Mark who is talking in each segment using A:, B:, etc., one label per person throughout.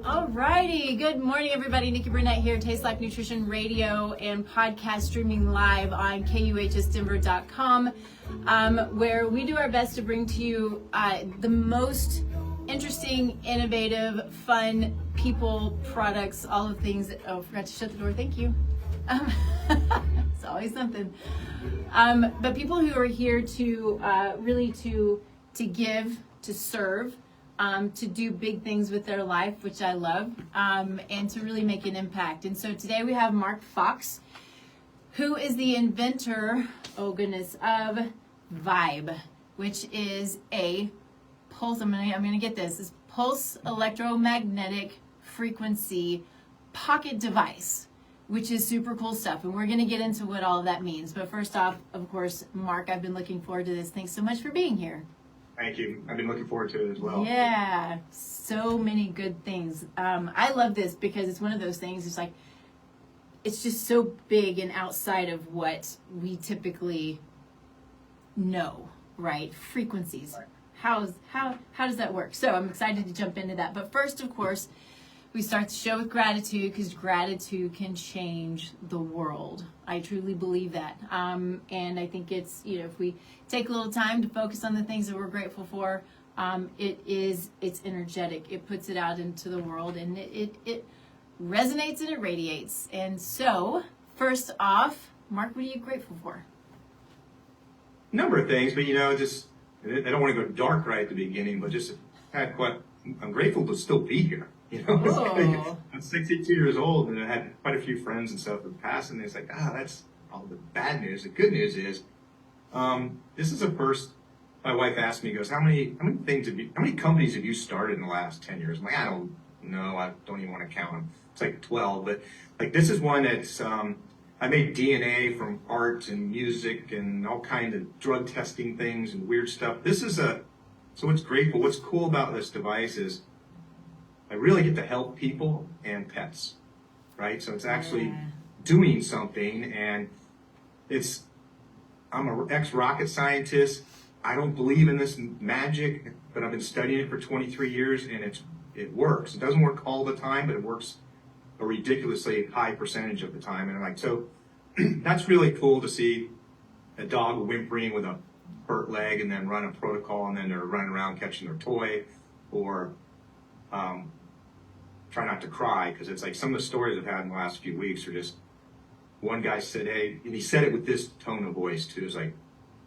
A: Alrighty, good morning everybody. Nikki Burnett here, Taste Life Nutrition Radio and podcast streaming live on KUHSdenver.com, where we do our best to bring to you the most interesting, innovative, fun people, products, all of the things that, oh, forgot to shut the door, thank you. It's always something. But people who are here to really to give, to serve, to do big things with their life, which I love, and to really make an impact. And so today we have Mark Fox, who is the inventor, oh goodness, of Vibe, which is a pulse, I'm gonna get this pulse electromagnetic frequency pocket device, which is super cool stuff. And we're gonna get into what all of that means. But first off, of course, Mark, I've been looking forward to this. Thanks so much for being here.
B: Thank you. I've been looking forward to it as well.
A: Yeah, so many good things. I love this because it's one of those things, it's like, it's just so big and outside of what we typically know, right? Frequencies.
B: Right.
A: How does that work? So I'm excited to jump into that. But first, of course, we start the show with gratitude, because gratitude can change the world. I truly believe that. And I think it's, if we take a little time to focus on the things that we're grateful for, it's energetic. It puts it out into the world, and it resonates and it radiates. And so, first off, Mark, what are you grateful for?
B: A number of things, but just, I don't want to go dark right at the beginning, but just I'm grateful to still be here. I'm 62 years old, and I had quite a few friends and stuff that passed, and it's like, that's all the bad news. The good news is, this is the first. My wife asked me, goes, how many companies have you started in the last 10 years? I'm like, I don't know. I don't even want to count them. It's like 12, but like this is one that's, I made DNA from art and music and all kinds of drug testing things and weird stuff. So what's grateful, what's cool about this device is I really get to help people and pets, right? So it's actually doing something, and I'm an ex-rocket scientist. I don't believe in this magic, but I've been studying it for 23 years, and it works. It doesn't work all the time, but it works a ridiculously high percentage of the time. And I'm like, so that's really cool to see a dog whimpering with a hurt leg and then run a protocol, and then they're running around catching their toy, or try not to cry, because it's like some of the stories I've had in the last few weeks are just, one guy said, hey, and he said it with this tone of voice too, it's like,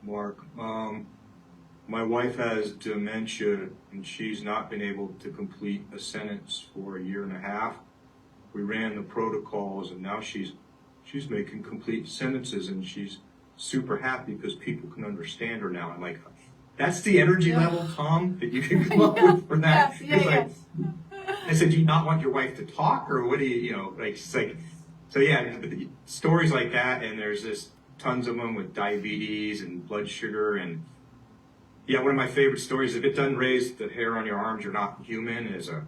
B: Mark, my wife has dementia and she's not been able to complete a sentence for a year and a half. We ran the protocols, and now she's making complete sentences, and she's super happy because people can understand her now. I'm like, that's the energy level, Tom, that you can come up with for that. I said, do you not want your wife to talk, or what do you, it's like, so yeah, stories like that, and there's just tons of them with diabetes and blood sugar, and yeah, one of my favorite stories, if it doesn't raise the hair on your arms, you're not human, is a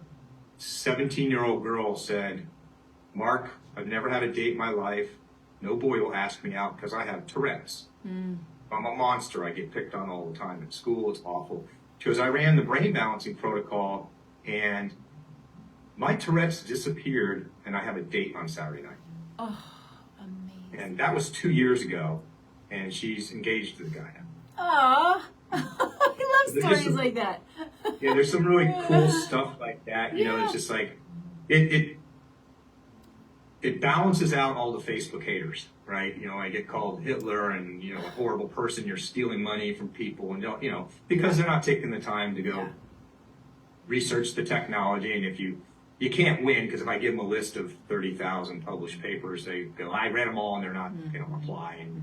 B: 17-year-old girl said, Mark, I've never had a date in my life. No boy will ask me out because I have Tourette's. I'm a monster. I get picked on all the time at school. It's awful. She goes, I ran the brain balancing protocol, and my Tourette's disappeared, and I have a date on Saturday night.
A: Oh, amazing.
B: And that was 2 years ago, and she's engaged to the guy now.
A: Aw. I love stories like that.
B: Yeah, there's some really cool stuff like that. It's just like, it balances out all the Facebook haters, right? I get called Hitler and, a horrible person, you're stealing money from people, and because they're not taking the time to go research the technology. And if you can't win, because if I give them a list of 30,000 published papers, they go, I read them all, and they're not going to apply. And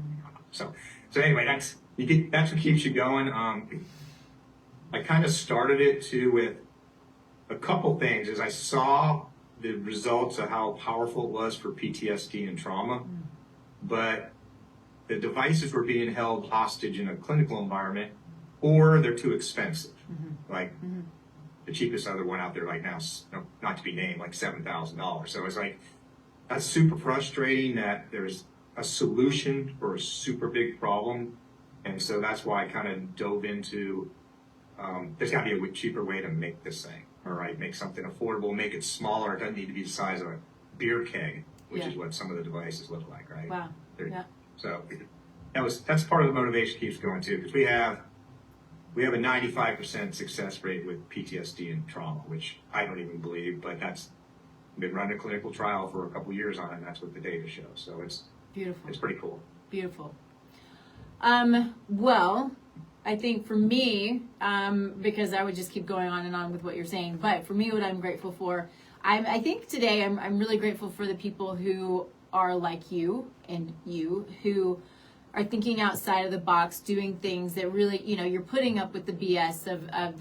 B: so anyway, that's what keeps you going. I kind of started it too with a couple things. As I saw the results of how powerful it was for PTSD and trauma, but the devices were being held hostage in a clinical environment, or they're too expensive. Like the cheapest other one out there right now, not to be named, like $7,000. So it's like, that's super frustrating that there's a solution for a super big problem. And so that's why I kind of dove into, there's got to be a cheaper way to make this thing. All right, make something affordable, make it smaller. It doesn't need to be the size of a beer keg, which is what some of the devices look like, right?
A: Wow. Yeah.
B: So that's part of the motivation keeps going too, because we have a 95% success rate with PTSD and trauma, which I don't even believe, but that's been running a clinical trial for a couple years on it, and that's what the data shows. So it's
A: beautiful.
B: It's pretty cool.
A: Beautiful. Well, I think for me, because I would just keep going on and on with what you're saying, but for me, what I'm grateful for, I think today I'm really grateful for the people who are like you and you, who are thinking outside of the box, doing things that really, you're putting up with the BS of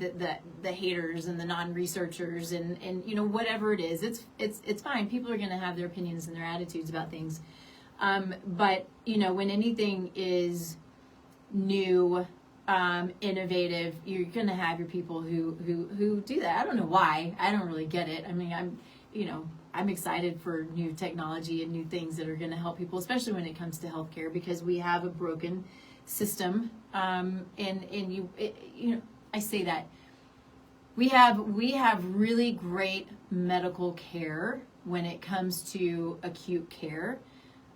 A: the haters and the non-researchers and whatever it is. It's fine. People are going to have their opinions and their attitudes about things. But when anything is new, innovative, you're going to have your people who do that. I don't know why. I don't really get it. I mean, I'm excited for new technology and new things that are going to help people, especially when it comes to healthcare, because we have a broken system. I say that we have really great medical care when it comes to acute care.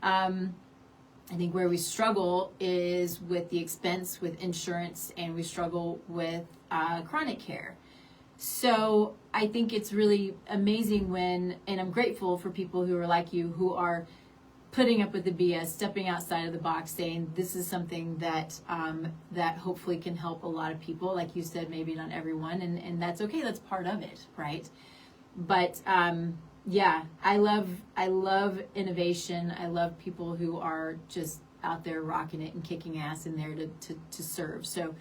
A: I think where we struggle is with the expense with insurance, and we struggle with chronic care. So I think it's really amazing and I'm grateful for people who are like you, who are putting up with the BS, stepping outside of the box, saying this is something that that hopefully can help a lot of people. Like you said, maybe not everyone, and that's okay. That's part of it, right? But yeah, I love innovation. I love people who are just out there rocking it and kicking ass in there to serve. So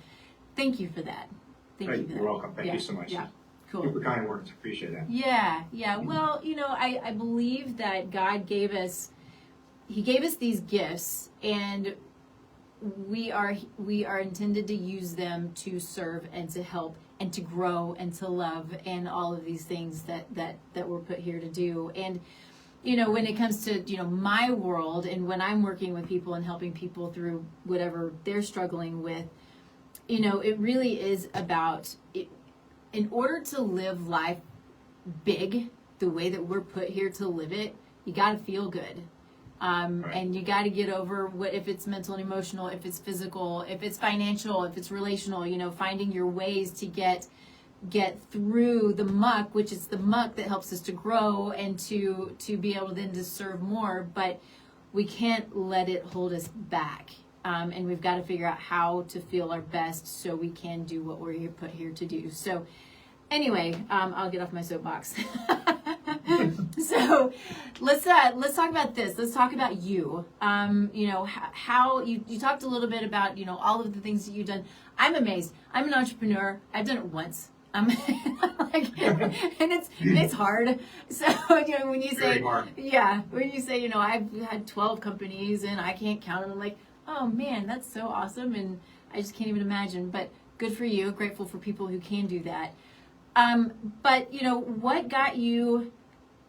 A: thank you for that. Thank you for that.
B: You're welcome. Thank you so much.
A: Yeah, cool.
B: Super kind words. Appreciate that.
A: Yeah. Well, I believe that God gave us these gifts, and we are intended to use them to serve and to help and to grow and to love and all of these things that we're put here to do. And when it comes to my world, and when I'm working with people and helping people through whatever they're struggling with, it really is about it. In order to live life big the way that we're put here to live it, you got to feel good.
B: Right.
A: And you got to get over if it's mental and emotional, if it's physical, if it's financial, if it's relational, finding your ways to get through the muck, which is the muck that helps us to grow and to be able then to serve more. But we can't let it hold us back. And we've got to figure out how to feel our best so we can do what we're put here to do. So anyway, I'll get off my soapbox. So let's talk about this. Let's talk about you. How you talked a little bit about, all of the things that you've done. I'm amazed. I'm an entrepreneur. I've done it once. And it's hard. So when you say, I've had 12 companies and I can't count them, I'm like, oh man, that's so awesome. And I just can't even imagine, but good for you. Grateful for people who can do that. But what got you,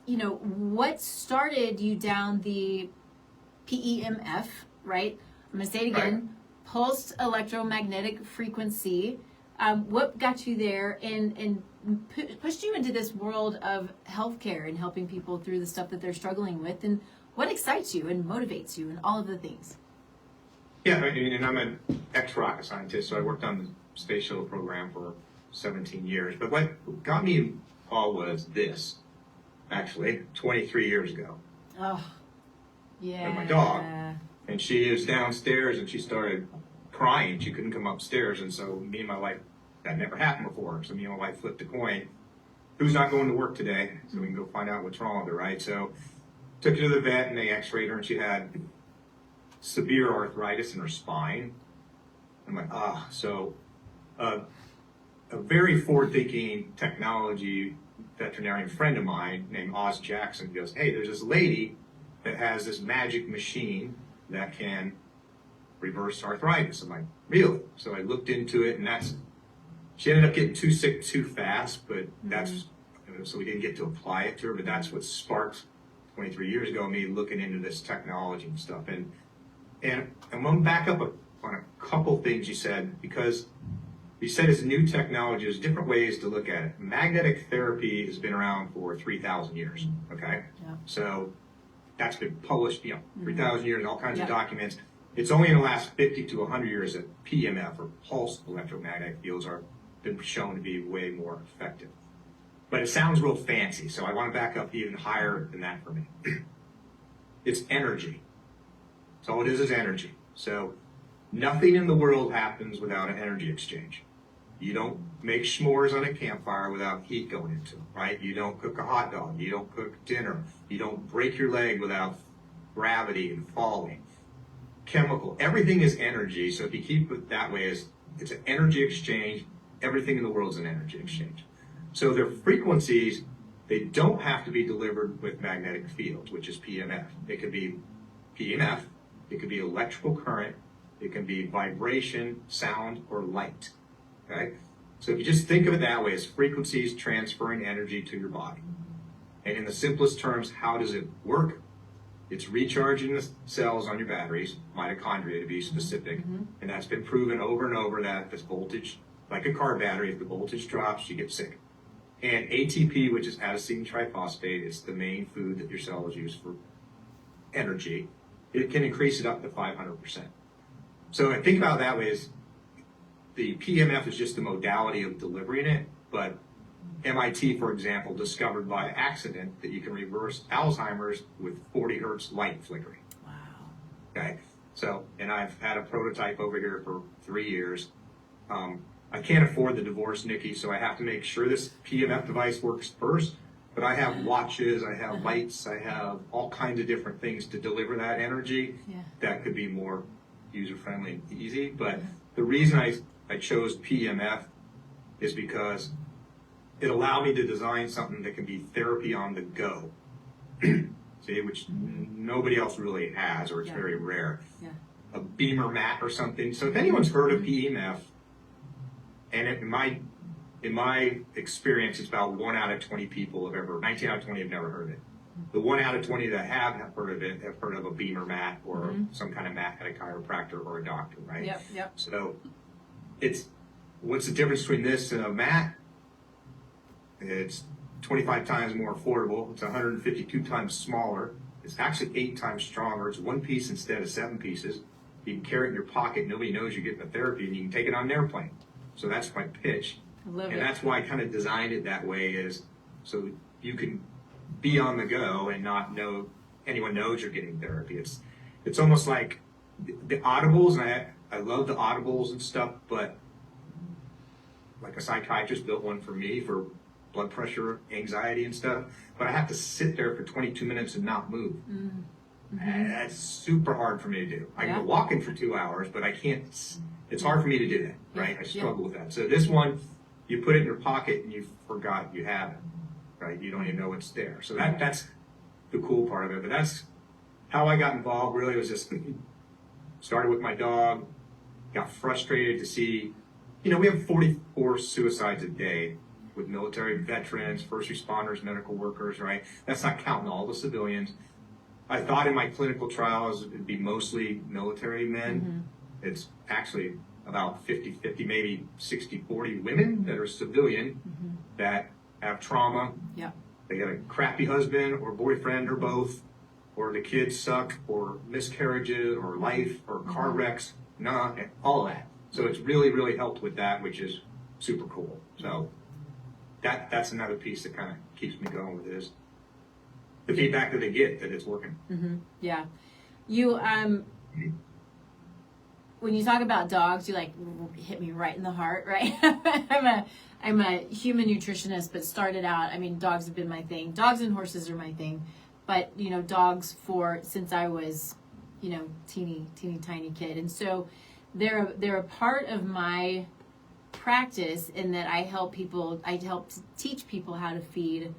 A: what started you down the PEMF, right? I'm going to say it again, right. Pulsed electromagnetic frequency. What got you there and pushed you into this world of healthcare and helping people through the stuff that they're struggling with? And what excites you and motivates you and all of the things?
B: Yeah, and I'm an ex-rocket scientist, so I worked on the Space Shuttle program for 17 years. But what got me involved was this, actually, 23 years ago.
A: Oh, yeah.
B: And my dog. And she was downstairs and she started crying. She couldn't come upstairs. And so me and my wife, that never happened before. So me and my wife flipped a coin. Who's not going to work today? So we can go find out what's wrong with her, right? So took her to the vet and they x-rayed her and she had severe arthritis in her spine. I'm like, so a very forward-thinking technology veterinarian friend of mine named Oz Jackson goes, hey, there's this lady that has this magic machine that can reverse arthritis. I'm like, really? So I looked into it, and she ended up getting too sick too fast, but so we didn't get to apply it to her, but that's what sparked 23 years ago me looking into this technology and stuff. And I'm going to back up on a couple things you said, because he said it's new technology. There's different ways to look at it. Magnetic therapy has been around for 3,000 years, okay?
A: Yeah.
B: So that's been published, 3,000 years, all kinds of documents. It's only in the last 50 to 100 years that PEMF, or pulse electromagnetic fields, are been shown to be way more effective. But it sounds real fancy, so I want to back up even higher than that for me. It's energy. So all it is energy. So nothing in the world happens without an energy exchange. You don't make s'mores on a campfire without heat going into it, right? You don't cook a hot dog. You don't cook dinner. You don't break your leg without gravity and falling. Chemical. Everything is energy. So if you keep it that way, it's an energy exchange. Everything in the world is an energy exchange. So their frequencies, they don't have to be delivered with magnetic fields, which is PEMF. It could be PEMF. It could be electrical current. It can be vibration, sound, or light. Okay? So if you just think of it that way, it's frequencies transferring energy to your body. And in the simplest terms, how does it work? It's recharging the cells on your batteries, mitochondria to be specific, and that's been proven over and over that if this voltage, like a car battery, if the voltage drops, you get sick. And ATP, which is adenosine triphosphate, is the main food that your cells use for energy. It can increase it up to 500%. So I think about it that way is the PEMF is just the modality of delivering it, but MIT, for example, discovered by accident that you can reverse Alzheimer's with 40 hertz light flickering.
A: Wow.
B: Okay, so, and I've had a prototype over here for 3 years. I can't afford the divorce, Nikki, so I have to make sure this PEMF device works first, but I have watches, I have lights, I have all kinds of different things to deliver that energy that could be more user-friendly and easy. But the reason I chose PEMF is because it allowed me to design something that can be therapy on the go. See, which nobody else really has, or it's very rare.
A: Yeah.
B: A beamer mat or something. So if anyone's heard of PEMF, and in my experience, it's about 1 out of 20 people have ever, 19 out of 20 have never heard of it. The 1 out of 20 that have heard of it have heard of a beamer mat or some kind of mat at a chiropractor or a doctor, right?
A: Yep.
B: So what's the difference between this and a mat? It's 25 times more affordable. It's 152 times smaller. It's actually 8 times stronger. It's 1 piece instead of 7 pieces. You can carry it in your pocket. Nobody knows you're getting the therapy, and you can take it on an airplane. So that's my pitch.
A: I love it.
B: That's why I kind of designed it that way, is so you can be on the go and not know anyone knows you're getting therapy. It's almost like the audibles, and I love the audibles and stuff, but like a psychiatrist built one for me for blood pressure, anxiety and stuff, but I have to sit there for 22 minutes and not move. And that's super hard for me to do. I can go walking for 2 hours, but I can't, it's hard for me to do that, right? I struggle with that. So this one, you put it in your pocket and you forgot you have it, right? You don't even know it's there. So that's the cool part of it. But that's how I got involved. Really, was just started with my dog, got frustrated to see, we have 44 suicides a day with military veterans, first responders, medical workers, right? That's not counting all the civilians. I thought in my clinical trials it'd be mostly military men. It's actually about 50-50, maybe 60-40 women that are civilian that have trauma. They got a crappy husband or boyfriend or both, or the kids suck, or miscarriages, or life, or car wrecks, all of that. So it's really, really helped with that, which is super cool. So that's another piece that kind of keeps me going with this. The feedback that they get that it's working.
A: Yeah. You, when you talk about dogs, you hit me right in the heart, right? I'm a human nutritionist, but started out, dogs have been my thing. Dogs and horses are my thing. But, dogs since I was, teeny tiny kid. And so they're a part of my practice in that I help teach people how to feed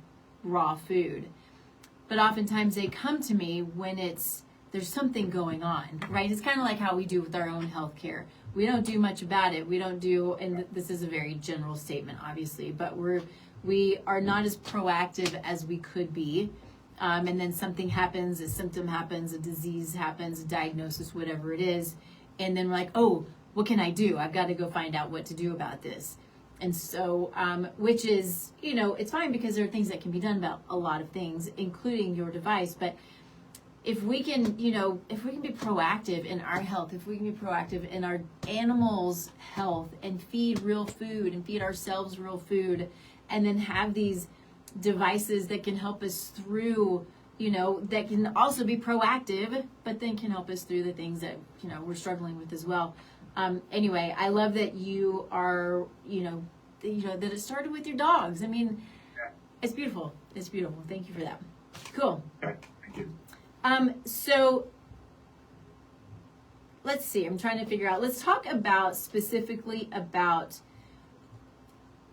A: raw food. But oftentimes they come to me when there's something going on, right? It's kind of like how we do with our own healthcare. We don't do much about it. We don't do, and this is a very general statement, obviously, but we are not as proactive as we could be. And then something happens, a symptom happens, a disease happens, a diagnosis, whatever it is. And then we're like, oh, what can I do? I've got to go find out what to do about this. And so, which is, it's fine because there are things that can be done about a lot of things, including your device. But if we can, if we can be proactive in our health, if we can be proactive in our animals' health and feed real food and feed ourselves real food, and then have these devices that can help us through, that can also be proactive, but then can help us through the things that, we're struggling with as well. Anyway, I love that you are, that it started with your dogs. I mean, it's beautiful. It's beautiful. Thank you for that. Cool.
B: Okay, thank you.
A: So let's see, I'm trying to figure out, let's talk specifically about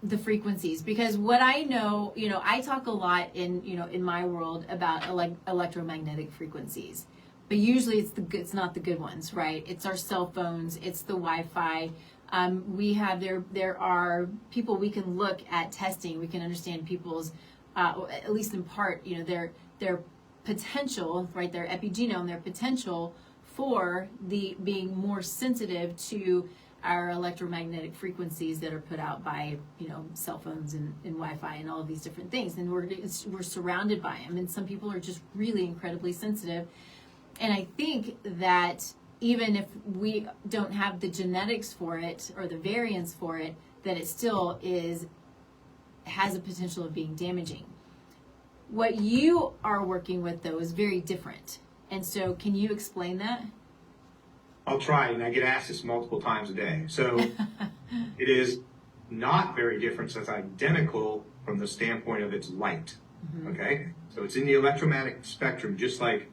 A: the frequencies, because what I know, I talk a lot in my world about electromagnetic frequencies, but usually it's not the good ones, right? It's our cell phones, it's the Wi-Fi. There are people we can look at testing, we can understand people's, at least in part, their potential, right? Their epigenome, their potential for being more sensitive to our electromagnetic frequencies that are put out by, cell phones and Wi-Fi and all of these different things. And we're surrounded by them. And some people are just really incredibly sensitive. And I think that even if we don't have the genetics for it or the variants for it, that it still has a potential of being damaging. What you are working with, though, is very different. And so can you explain that?
B: I'll try, and I get asked this multiple times a day. So it is not very different, so it's identical from the standpoint of its light, okay? So it's in the electromagnetic spectrum, just like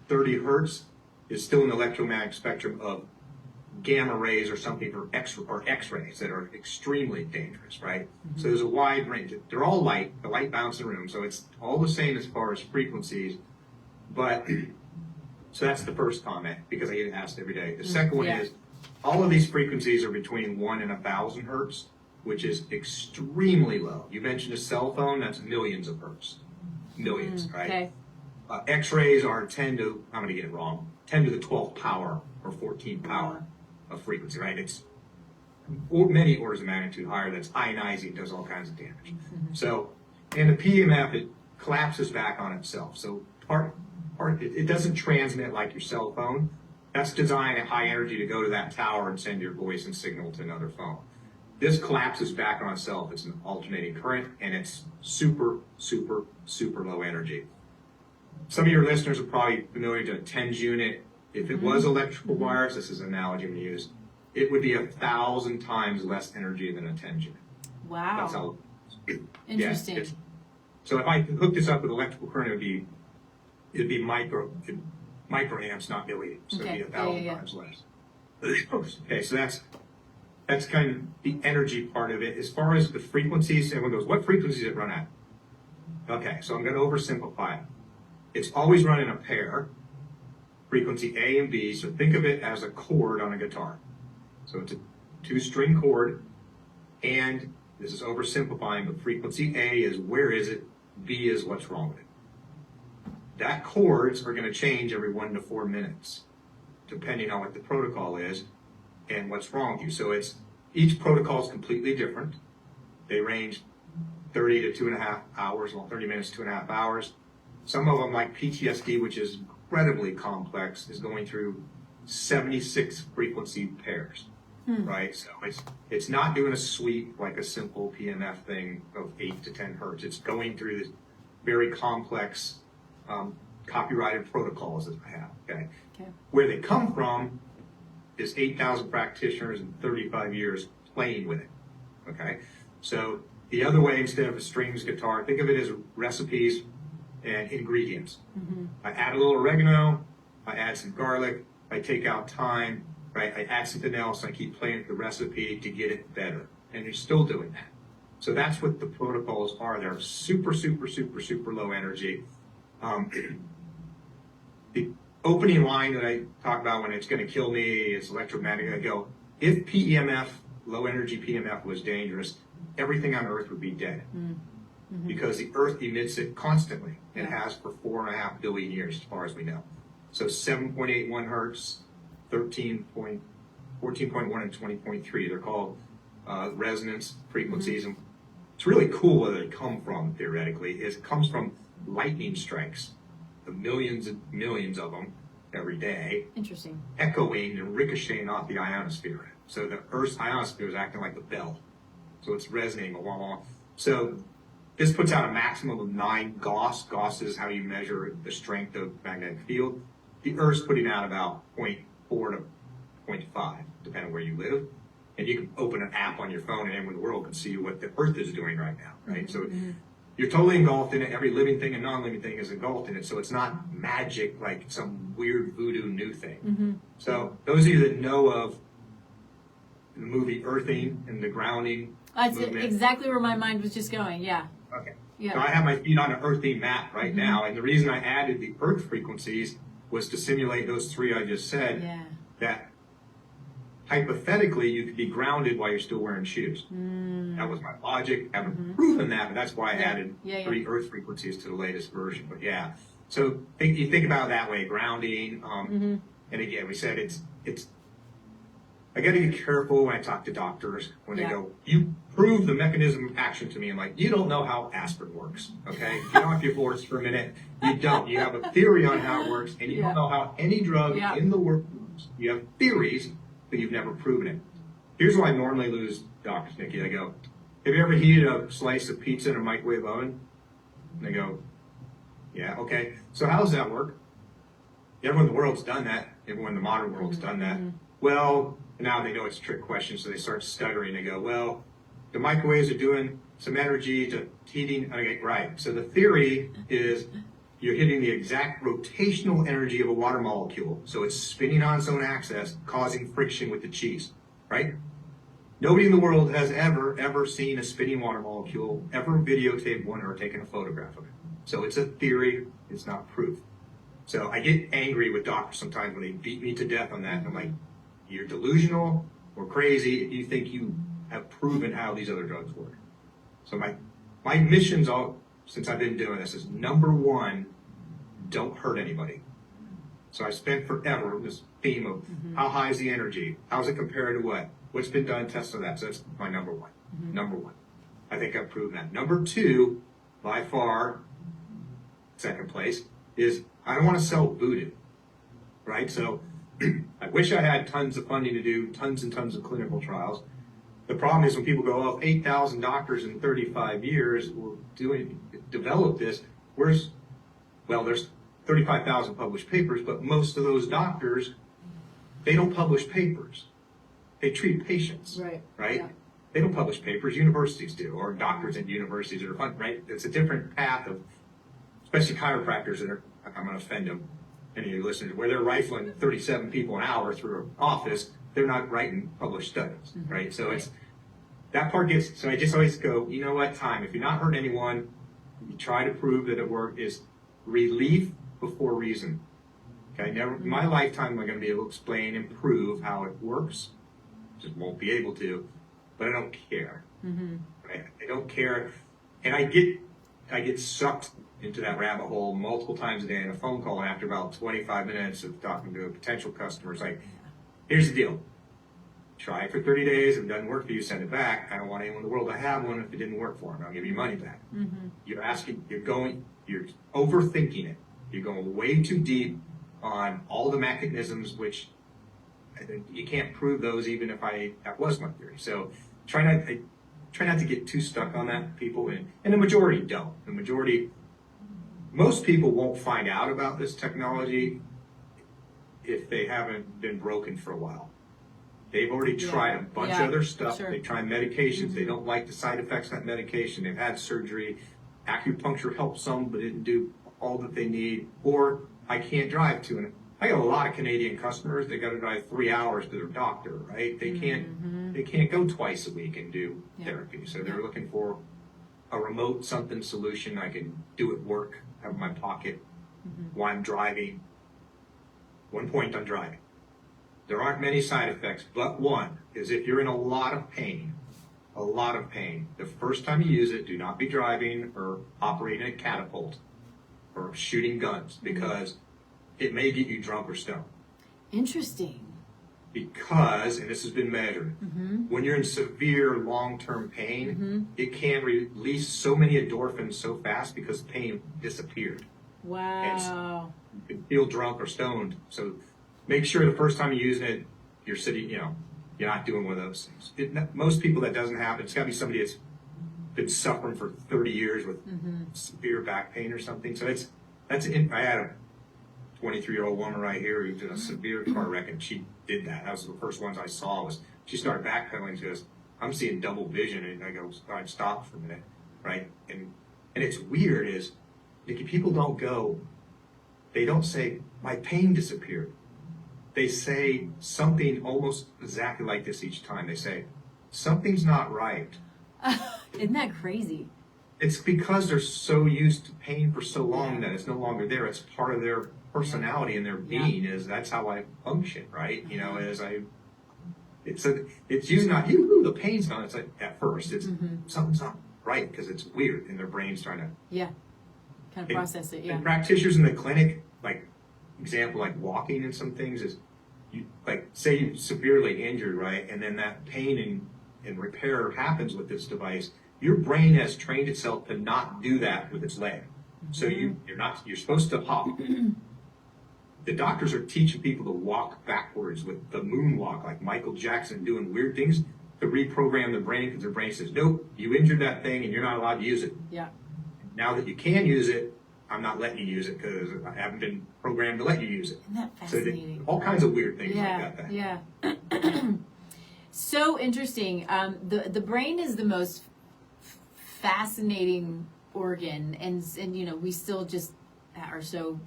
B: 30 hertz is still in the electromagnetic spectrum of gamma rays or something, or X-rays that are extremely dangerous, right? So there's a wide range. They're all light, the light bounces in the room, so it's all the same as far as frequencies, but... So that's the first comment, because I get asked every day. The second one is, all of these frequencies are between 1 and 1,000 hertz, which is extremely low. You mentioned a cell phone, that's millions of hertz. Millions, right? Okay. X-rays are 10 to, I'm going to get it wrong, 10 to the 12th power or 14th power of frequency, right? It's many orders of magnitude higher. That's ionizing, does all kinds of damage. So, and the PEMF, it collapses back on itself. So it doesn't transmit like your cell phone. That's designed at high energy to go to that tower and send your voice and signal to another phone. This collapses back on itself. It's an alternating current, and it's super, super, super low energy. Some of your listeners are probably familiar to a TENS unit. If it was electrical wires, this is an analogy I'm going to use, it would be 1,000 times less energy than a TENS unit.
A: Wow.
B: That's how.
A: Interesting.
B: Yeah, so if I hook this up with electrical current, it'd be microamps, not milliamps. So it'd be 1,000 times less. Okay, so that's kind of the energy part of it. As far as the frequencies, everyone goes, what frequencies does it run at? Okay, so I'm going to oversimplify it. It's always run in a pair, frequency A and B. So think of it as a chord on a guitar. So it's a 2-string chord, and this is oversimplifying, but frequency A is where is it, B is what's wrong with it. That chords are going to change every 1 to 4 minutes, depending on what the protocol is and what's wrong with you. So each protocol is completely different. They range 30 to 2.5 hours, well, 30 minutes, 2.5 hours. Some of them, like PTSD, which is incredibly complex, is going through 76 frequency pairs, right? So it's not doing a sweep like a simple PMF thing of 8 to 10 hertz. It's going through this very complex copyrighted protocols that I have, okay? Where they come from is 8,000 practitioners and 35 years playing with it, okay? So the other way, instead of a strings guitar, think of it as recipes and ingredients. I add a little oregano, I add some garlic, I take out thyme, right? I add something else, I keep playing with the recipe to get it better. And you're still doing that. So that's what the protocols are. They're super, super, super, super low energy. The opening line that I talk about when it's going to kill me is electromagnetic. I go, if PEMF, low energy PEMF, was dangerous, everything on Earth would be dead. Because the Earth emits it constantly and has for 4.5 billion years, as far as we know. So 7.81 hertz, 14.1 and 20.3. They're called resonance frequencies. And it's really cool where they come from, theoretically. It comes from lightning strikes, the millions and millions of them every day.
A: Interesting.
B: Echoing and ricocheting off the ionosphere. So the Earth's ionosphere is acting like the bell. So it's resonating along. So this puts out a maximum of 9 Gauss. Gauss is how you measure the strength of magnetic field. The Earth's putting out about 0.4 to 0.5, depending on where you live. And you can open an app on your phone and everyone in the world can see what the Earth is doing right now, right? So you're totally engulfed in it. Every living thing and non-living thing is engulfed in it. So it's not magic like some weird voodoo new thing. So those of you that know of the movie Earthing and the grounding
A: That's
B: movement.
A: exactly where my mind was just going. Yeah.
B: Okay.
A: Yeah.
B: So I have my feet on an earthing mat right now, and the reason I added the earth frequencies was to simulate those 3 I just said.
A: Yeah.
B: That hypothetically you could be grounded while you're still wearing shoes. That was my logic. I haven't proven that, but that's why I added 3 earth frequencies to the latest version. But yeah, so you think about it that way, grounding. And again, we said it's. I got to get careful when I talk to doctors when they go, you prove the mechanism of action to me. I'm like, you don't know how aspirin works, okay? Get off your horse for a minute. You don't. You have a theory on how it works, and you don't know how any drug in the world works. You have theories, but you've never proven it. Here's why I normally lose doctors, Nikki. I go, have you ever heated a slice of pizza in a microwave oven? And they go, yeah, okay. So how does that work? Everyone in the world's done that. Everyone in the modern world's done that. Well, now they know it's a trick question, so they start stuttering. They go, well, the microwaves are doing some energy to heating. Okay, right. So the theory is you're hitting the exact rotational energy of a water molecule. So it's spinning on its own axis, causing friction with the cheese, right? Nobody in the world has ever seen a spinning water molecule, ever videotaped one or taken a photograph of it. So it's a theory, it's not proof. So I get angry with doctors sometimes when they beat me to death on that. And I'm like, you're delusional or crazy if you think you have proven how these other drugs work. So my missions all since I've been doing this is number 1, don't hurt anybody. So I spent forever with this theme of how high is the energy? How's it compared to what? What's been done, test on that. So that's my number 1. Number 1. I think I've proven that. Number 2, by far, second place, is I don't want to sell voodoo, right? So I wish I had tons of funding to do tons and tons of clinical trials. The problem is when people go, oh, 8,000 doctors in 35 years will develop this. There's 35,000 published papers, but most of those doctors, they don't publish papers. They treat patients, right? Yeah. They don't publish papers. Universities do, or doctors at universities that are fun, right? It's a different path of, especially chiropractors that are, I'm going to offend them, any of you listeners, where they're rifling 37 people an hour through an office, they're not writing published studies, right? So it's, that part gets, so I just always go, you know what, time, if you're not hurting anyone, you try to prove that it works, is relief before reason. Okay, never, in my lifetime, I'm going to be able to explain and prove how it works. Just won't be able to, but I don't care. Right? I don't care, and I get sucked into that rabbit hole multiple times a day in a phone call, and after about 25 minutes of talking to a potential customer, it's like, here's the deal. Try it for 30 days. If it doesn't work for you, send it back. I don't want anyone in the world to have one if it didn't work for them. I'll give you money back. You're asking, you're overthinking it. You're going way too deep on all the mechanisms, which you can't prove those even if that was my theory. So try not to get too stuck on that, people. And the majority don't. Most people won't find out about this technology if they haven't been broken for a while. They've already tried a bunch of other stuff. They try medications. They don't like the side effects of that medication. They've had surgery. Acupuncture helps some, but it didn't do all that they need. Or I can't drive to it. I got a lot of Canadian customers. They got to drive 3 hours to their doctor, right? They can't go twice a week and do therapy. So they're looking for a remote something solution. I can do at work, have in my pocket while I'm driving. One point on driving. There aren't many side effects, but one is if you're in a lot of pain, the first time you use it, do not be driving or operating a catapult or shooting guns because it may get you drunk or stoned.
A: Interesting.
B: because, and this has been measured, when you're in severe long-term pain, it can release so many endorphins so fast because the pain disappeared.
A: Wow.
B: You can feel drunk or stoned. So make sure the first time you're using it, you're sitting, you're not doing one of those things. Most people that doesn't happen, it's got to be somebody that's been suffering for 30 years with severe back pain or something. So I had a 23-year-old woman right here who was in a severe car wreck, and she did that. That was the first ones I saw. She started backpedaling. She goes, "I'm seeing double vision," and I go, "All right, stop for a minute," right? And it's weird is, if people don't go, they don't say my pain disappeared. They say something almost exactly like this each time. They say something's not right.
A: Isn't that crazy?
B: It's because they're so used to pain for so long that it's no longer there. It's part of their personality and their being. Is that's how I function, right? It's usually not the pain's not. It's like at first it's something's not right because it's weird and their brain's trying to
A: kind of process it.
B: And practitioners in the clinic, like example, like walking and some things is, you like say you're severely injured, right, and then that pain and repair happens with this device. Your brain has trained itself to not do that with its leg. So you're supposed to hop. The doctors are teaching people to walk backwards with the moonwalk, like Michael Jackson doing weird things to reprogram the brain because their brain says, nope, you injured that thing and you're not allowed to use it.
A: Yeah.
B: Now that you can use it, I'm not letting you use it because I haven't been programmed to let you use it.
A: Isn't that fascinating?
B: So all kinds of weird things like that.
A: Yeah. So interesting. The brain is the most fascinating organ, and we still just are so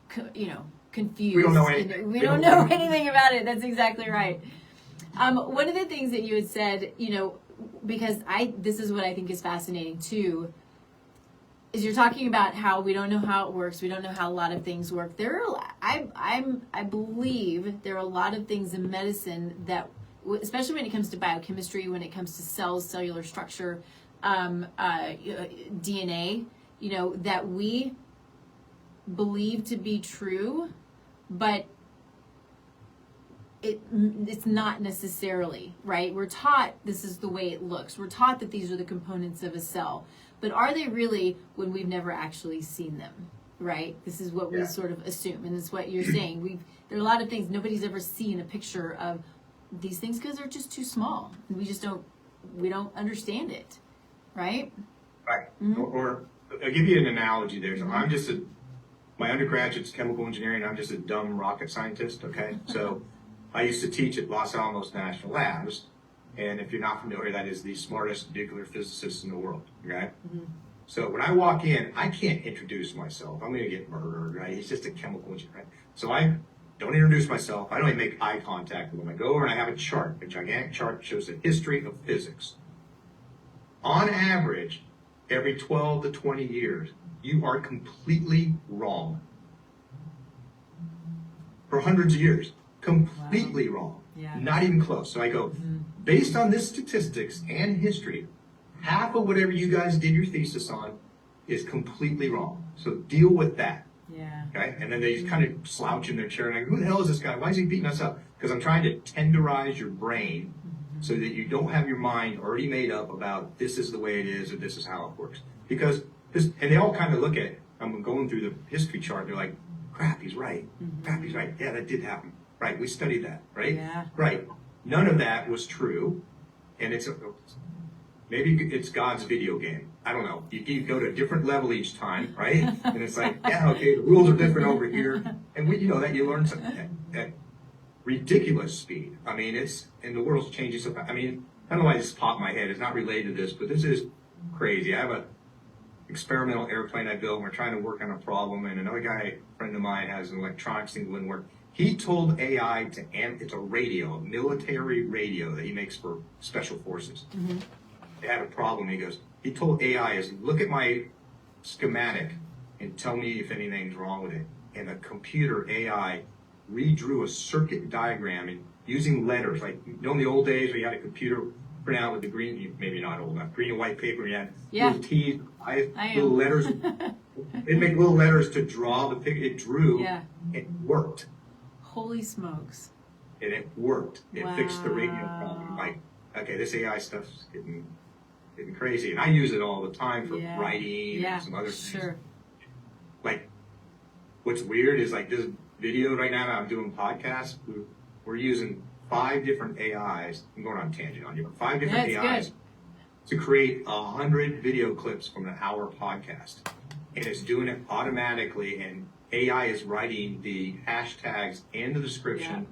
A: confused.
B: We don't know anything.
A: We don't know anything about it. That's exactly right. One of the things that you had said, because this is what I think is fascinating too, is you're talking about how we don't know how it works. We don't know how a lot of things work. I believe there are a lot of things in medicine that, especially when it comes to biochemistry, when it comes to cells, cellular structure, DNA, that we believe to be true, but it's not necessarily, right? We're taught this is the way it looks. We're taught that these are the components of a cell. But are they really when we've never actually seen them, right? This is what we sort of assume, and it's what you're saying. There are a lot of things nobody's ever seen a picture of these things because they're just too small, and we don't understand it, right?
B: Right. Or I'll give you an analogy there. So my undergraduate's chemical engineering. I'm just a dumb rocket scientist. Okay, so I used to teach at Los Alamos National Labs. And if you're not familiar, that is the smartest nuclear physicists in the world, right? So when I walk in, I can't introduce myself. I'm going to get murdered, right? He's just a chemical engineer, right? So I don't introduce myself. I don't even make eye contact with him. I go over and I have a chart, a gigantic chart that shows the history of physics. On average, every 12 to 20 years, you are completely wrong. For hundreds of years, completely wrong.
A: Yeah.
B: Not even close. So I go, based on this statistics and history, half of whatever you guys did your thesis on is completely wrong. So deal with that.
A: Yeah.
B: Okay? And then they just kind of slouch in their chair and I go, who the hell is this guy? Why is he beating us up? Because I'm trying to tenderize your brain so that you don't have your mind already made up about this is the way it is or this is how it works. Because and they all kind of look at it. I'm going through the history chart. They're like, crap, he's right. Crap, he's right. Yeah, that did happen. Right, we studied that, right?
A: Yeah.
B: Right. None of that was true, and maybe it's God's video game. I don't know. You go to a different level each time, right? And it's like, okay, the rules are different over here, and that you learn something at ridiculous speed. I mean, and the world's changing so fast. I mean, I don't know why this popped in my head. It's not related to this, but this is crazy. I have a experimental airplane I built, and we're trying to work on a problem, and another guy, a friend of mine, has an electronics thing that wouldn't work. He told AI it's a radio, a military radio that he makes for special forces. They had a problem. He told AI, look at my schematic and tell me if anything's wrong with it. And the computer AI redrew a circuit diagram and using letters. Like, in the old days where you had a computer print out with the green, maybe not old enough, green and white paper, and you had little T's, little letters. It'd make little letters to draw the picture. It drew. It worked.
A: Holy smokes.
B: and it worked. It fixed the radio
A: Wow.
B: problem. Like, okay, this AI stuff's getting crazy, and I use it all the time for writing and some other things.
A: Sure.
B: Like, what's weird is like this video right now. I'm doing podcasts. We're using 5 different AIs. I'm going on a tangent on you, but 5 different AIs.
A: Good.
B: To create 100 video clips from an hour podcast. And it's doing it automatically, and AI is writing the hashtags and the description,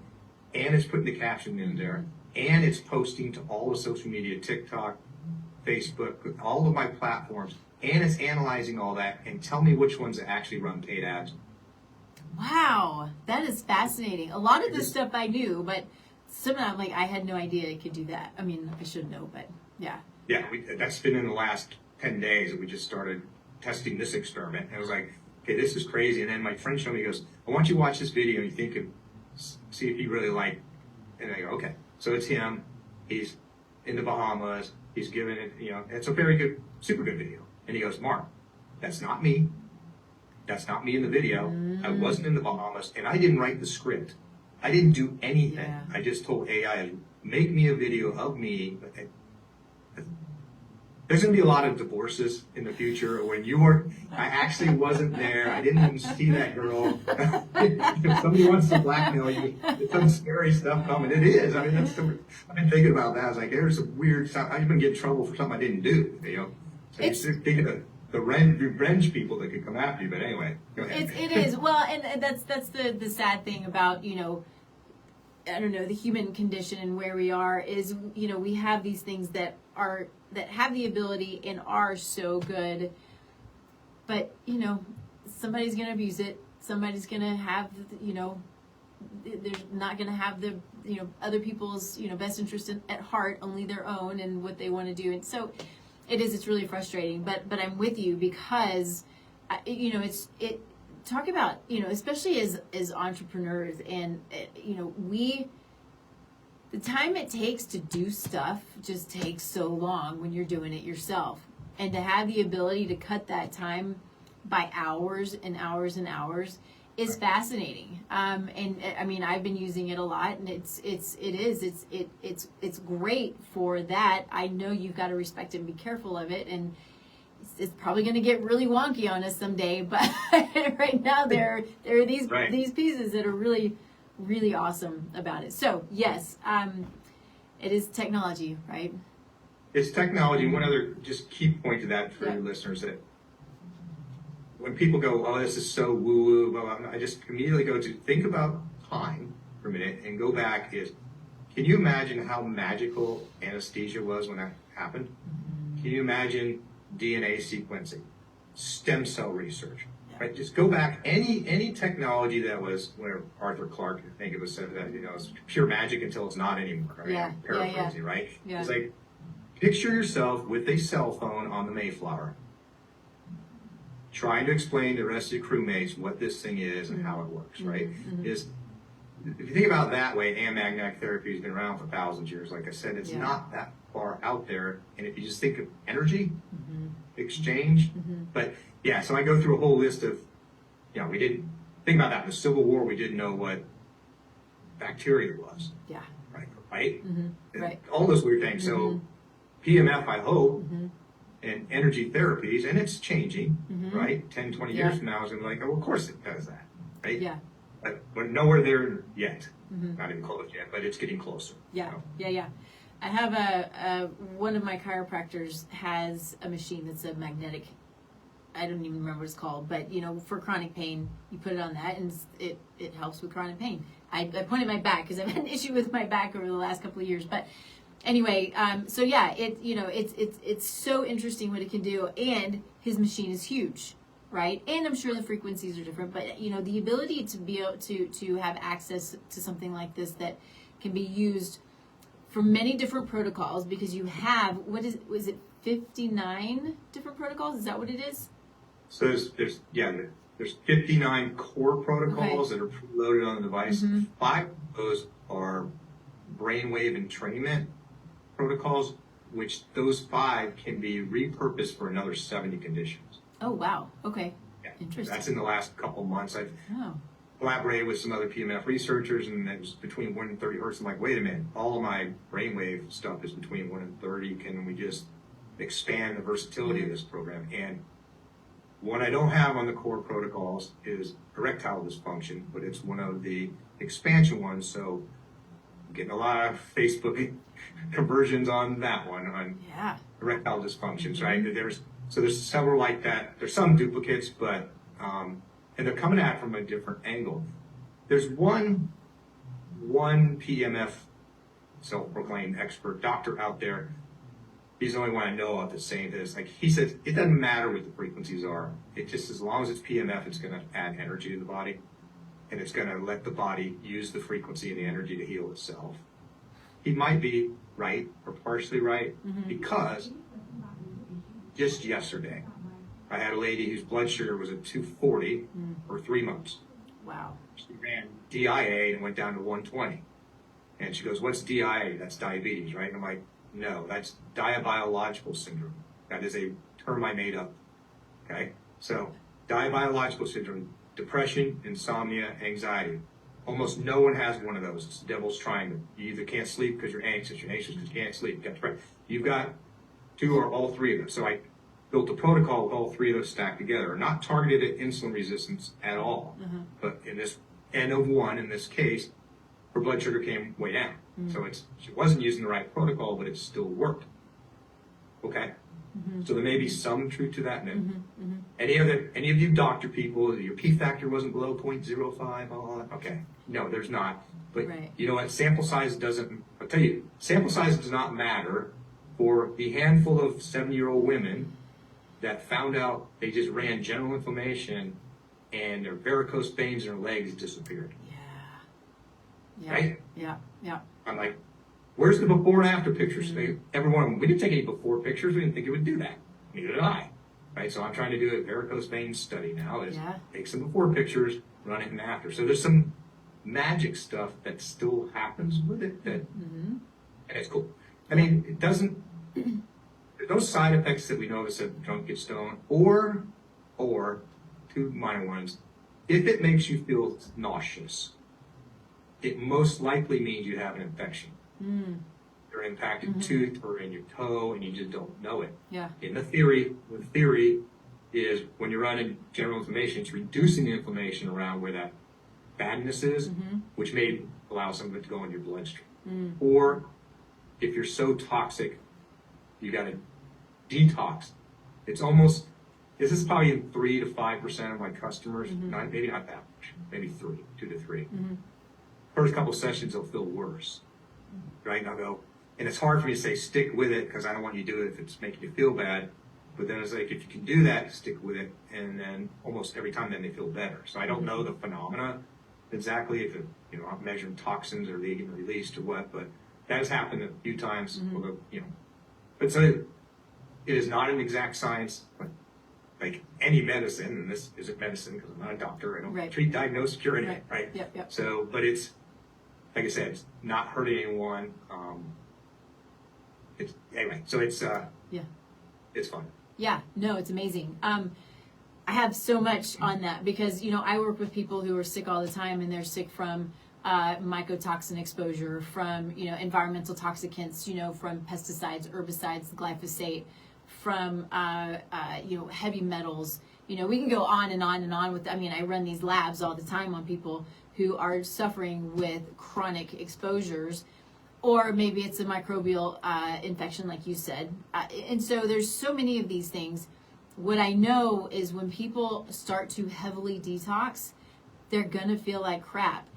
B: and it's putting the caption in there, and it's posting to all the social media, TikTok, Facebook, all of my platforms, and it's analyzing all that and tell me which ones actually run paid ads.
A: Wow, that is fascinating. A lot of this stuff I knew, but some of them, like, I had no idea it could do that. I mean, I should know, but yeah.
B: Yeah, that's been in the last 10 days that we just started testing this experiment. And I was like, okay, this is crazy. And then my friend showed me, he goes, I want you to watch this video and see if you really like it. And I go, okay. So it's him. He's in the Bahamas. He's giving it, it's a very good, super good video. And he goes, Mark, that's not me. That's not me in the video. I wasn't in the Bahamas, and I didn't write the script. I didn't do anything.
A: Yeah.
B: I just told AI, make me a video of me. There's going to be a lot of divorces in the future when I actually wasn't there. I didn't even see that girl. If somebody wants to blackmail you, it's some scary stuff coming. It is. I mean, I've been thinking about that. I was like, there's some weird stuff. I'm going to get in trouble for something I didn't do. So you're thinking of the revenge people that could come after you. But anyway, go ahead.
A: It is. Well, and that's the sad thing about, I don't know, the human condition and where we are is, we have these things that have the ability and are so good, but somebody's going to abuse it. Somebody's going to have, they're not going to have the, other people's, best interest at heart, only their own and what they want to do. And so it's really frustrating, but I'm with you because, talk about, especially as entrepreneurs and, the time it takes to do stuff just takes so long when you're doing it yourself. And to have the ability to cut that time by hours and hours and hours is fascinating. And I mean, I've been using it a lot, and it's great for that. I know you've got to respect it and be careful of it, and it's probably going to get really wonky on us someday. But right now, there are these pieces that are really, really awesome about it. So yes, it is technology, right?
B: It's technology. One other just key point to that for your listeners, that when people go, oh, this is so woo-woo, blah, blah, blah, I just immediately go to think about time for a minute and go back can you imagine how magical anesthesia was when that happened? Can you imagine DNA sequencing, stem cell research? Right, just go back. Any technology that was, where Arthur Clarke, I think it was said that it's pure magic until it's not anymore. Right?
A: Yeah.
B: I'm paraphrasing, right?
A: Yeah.
B: It's like, picture yourself with a cell phone on the Mayflower, trying to explain to the rest of your crewmates what this thing is and how it works. Right? If you think about it that way, magnetic therapy has been around for thousands of years. Like I said, it's not that far out there. And if you just think of energy exchange, but yeah, so I go through a whole list of, we didn't think about that in the Civil War. We didn't know what bacteria was. Yeah. Right. Right. All those weird things. So PEMF, I hope, and energy therapies, and it's changing. Right. 10, 20 years from now, is going to be like, oh, of course it does that. Right. Yeah. But we're nowhere there yet. Not even close yet, but it's getting closer.
A: Yeah. Yeah. I have one of my chiropractors has a machine that's a magnetic, I don't even remember what it's called, but for chronic pain, you put it on that and it helps with chronic pain. I pointed my back because I've had an issue with my back over the last couple of years. But anyway, so yeah, it's so interesting what it can do, and his machine is huge, right? And I'm sure the frequencies are different, but the ability to be able to have access to something like this that can be used for many different protocols, because you have, was it 59 different protocols? Is that what it is?
B: So there's 59 core protocols that are preloaded on the device. 5 of those are brainwave entrainment protocols, which those 5 can be repurposed for another 70 conditions.
A: Oh wow! Okay,
B: yeah.
A: Interesting.
B: That's in the last couple months. collaborated with some other PMF researchers, and it was between 1 and 30 hertz. I'm like, wait a minute, all of my brainwave stuff is between 1 and 30. Can we just expand the versatility of this program? And what I don't have on the core protocols is erectile dysfunction, but it's one of the expansion ones. So I'm getting a lot of Facebook conversions on that one, on erectile dysfunctions, right? There's several like that. There's some duplicates, but and they're coming at it from a different angle. There's one PMF self-proclaimed expert doctor out there. He's the only one I know of that's saying this. Like, he says, it doesn't matter what the frequencies are. It just, as long as it's PMF, it's going to add energy to the body, and it's going to let the body use the frequency and the energy to heal itself. He might be right or partially right, because just yesterday, I had a lady whose blood sugar was at 240 for 3 months.
A: Wow.
B: She ran DIA and went down to 120. And she goes, what's DIA? That's diabetes, right? And I'm like, no, that's diabiological syndrome. That is a term I made up. Okay? So, diabiological syndrome, depression, insomnia, anxiety. Almost no one has one of those. It's the devil's triangle. You either can't sleep because you're anxious because you can't sleep. You've got depression. You've got 2 or all 3 of those. So I built a protocol with all 3 of those stacked together, not targeted at insulin resistance at all. But in this N of 1, in this case, her blood sugar came way down. So she wasn't using the right protocol, but it still worked. Okay? So there may be some truth to that. Any of you doctor people, your P factor wasn't below 0.05, okay. No, there's not. But you know what? Sample size doesn't, I'll tell you, sample size does not matter for the handful of 70-year-old women that found out they just ran general inflammation and their varicose veins in their legs disappeared.
A: Yeah.
B: Right?
A: Yeah.
B: I'm like, where's the before and after pictures? Every one of them, we didn't take any before pictures. We didn't think it would do that. Neither did I. Right? So I'm trying to do a varicose vein study now. Is take some before pictures, run it in after. So there's some magic stuff that still happens with it that, and it's cool. I mean, it doesn't, there's no side effects that we know of except drunk get stoned, or 2 minor ones. If it makes you feel nauseous, it most likely means you have an infection. Or an impacted tooth or in your toe, and you just don't know it. In the theory is when you're running general inflammation, it's reducing the inflammation around where that badness is, which may allow some of it to go in your bloodstream. Or if you're so toxic, you got to detox. It's almost, this is probably in 3 to 5% of my customers, maybe not that much, maybe 2 to 3. First couple sessions, they'll feel worse, right? And I'll go, and it's hard for me to say stick with it because I don't want you to do it if it's making you feel bad. But then it's like, if you can do that, stick with it. And then almost every time then they feel better. So I don't know the phenomena exactly, if it, I'm measuring toxins or they getting released or what, but that has happened a few times. But so it is not an exact science, but like any medicine, and this isn't medicine because I'm not a doctor, I don't treat, diagnose, cure anything, right? So, but it's, like I said, it's not hurting anyone. It's anyway, so it's it's fun.
A: Yeah, no, it's amazing. I have so much on that because I work with people who are sick all the time, and they're sick from mycotoxin exposure, from environmental toxicants, from pesticides, herbicides, glyphosate, from heavy metals. We can go on and on and on with. I run these labs all the time on people who are suffering with chronic exposures, or maybe it's a microbial infection, like you said. And so there's so many of these things. What I know is when people start to heavily detox, they're gonna feel like crap.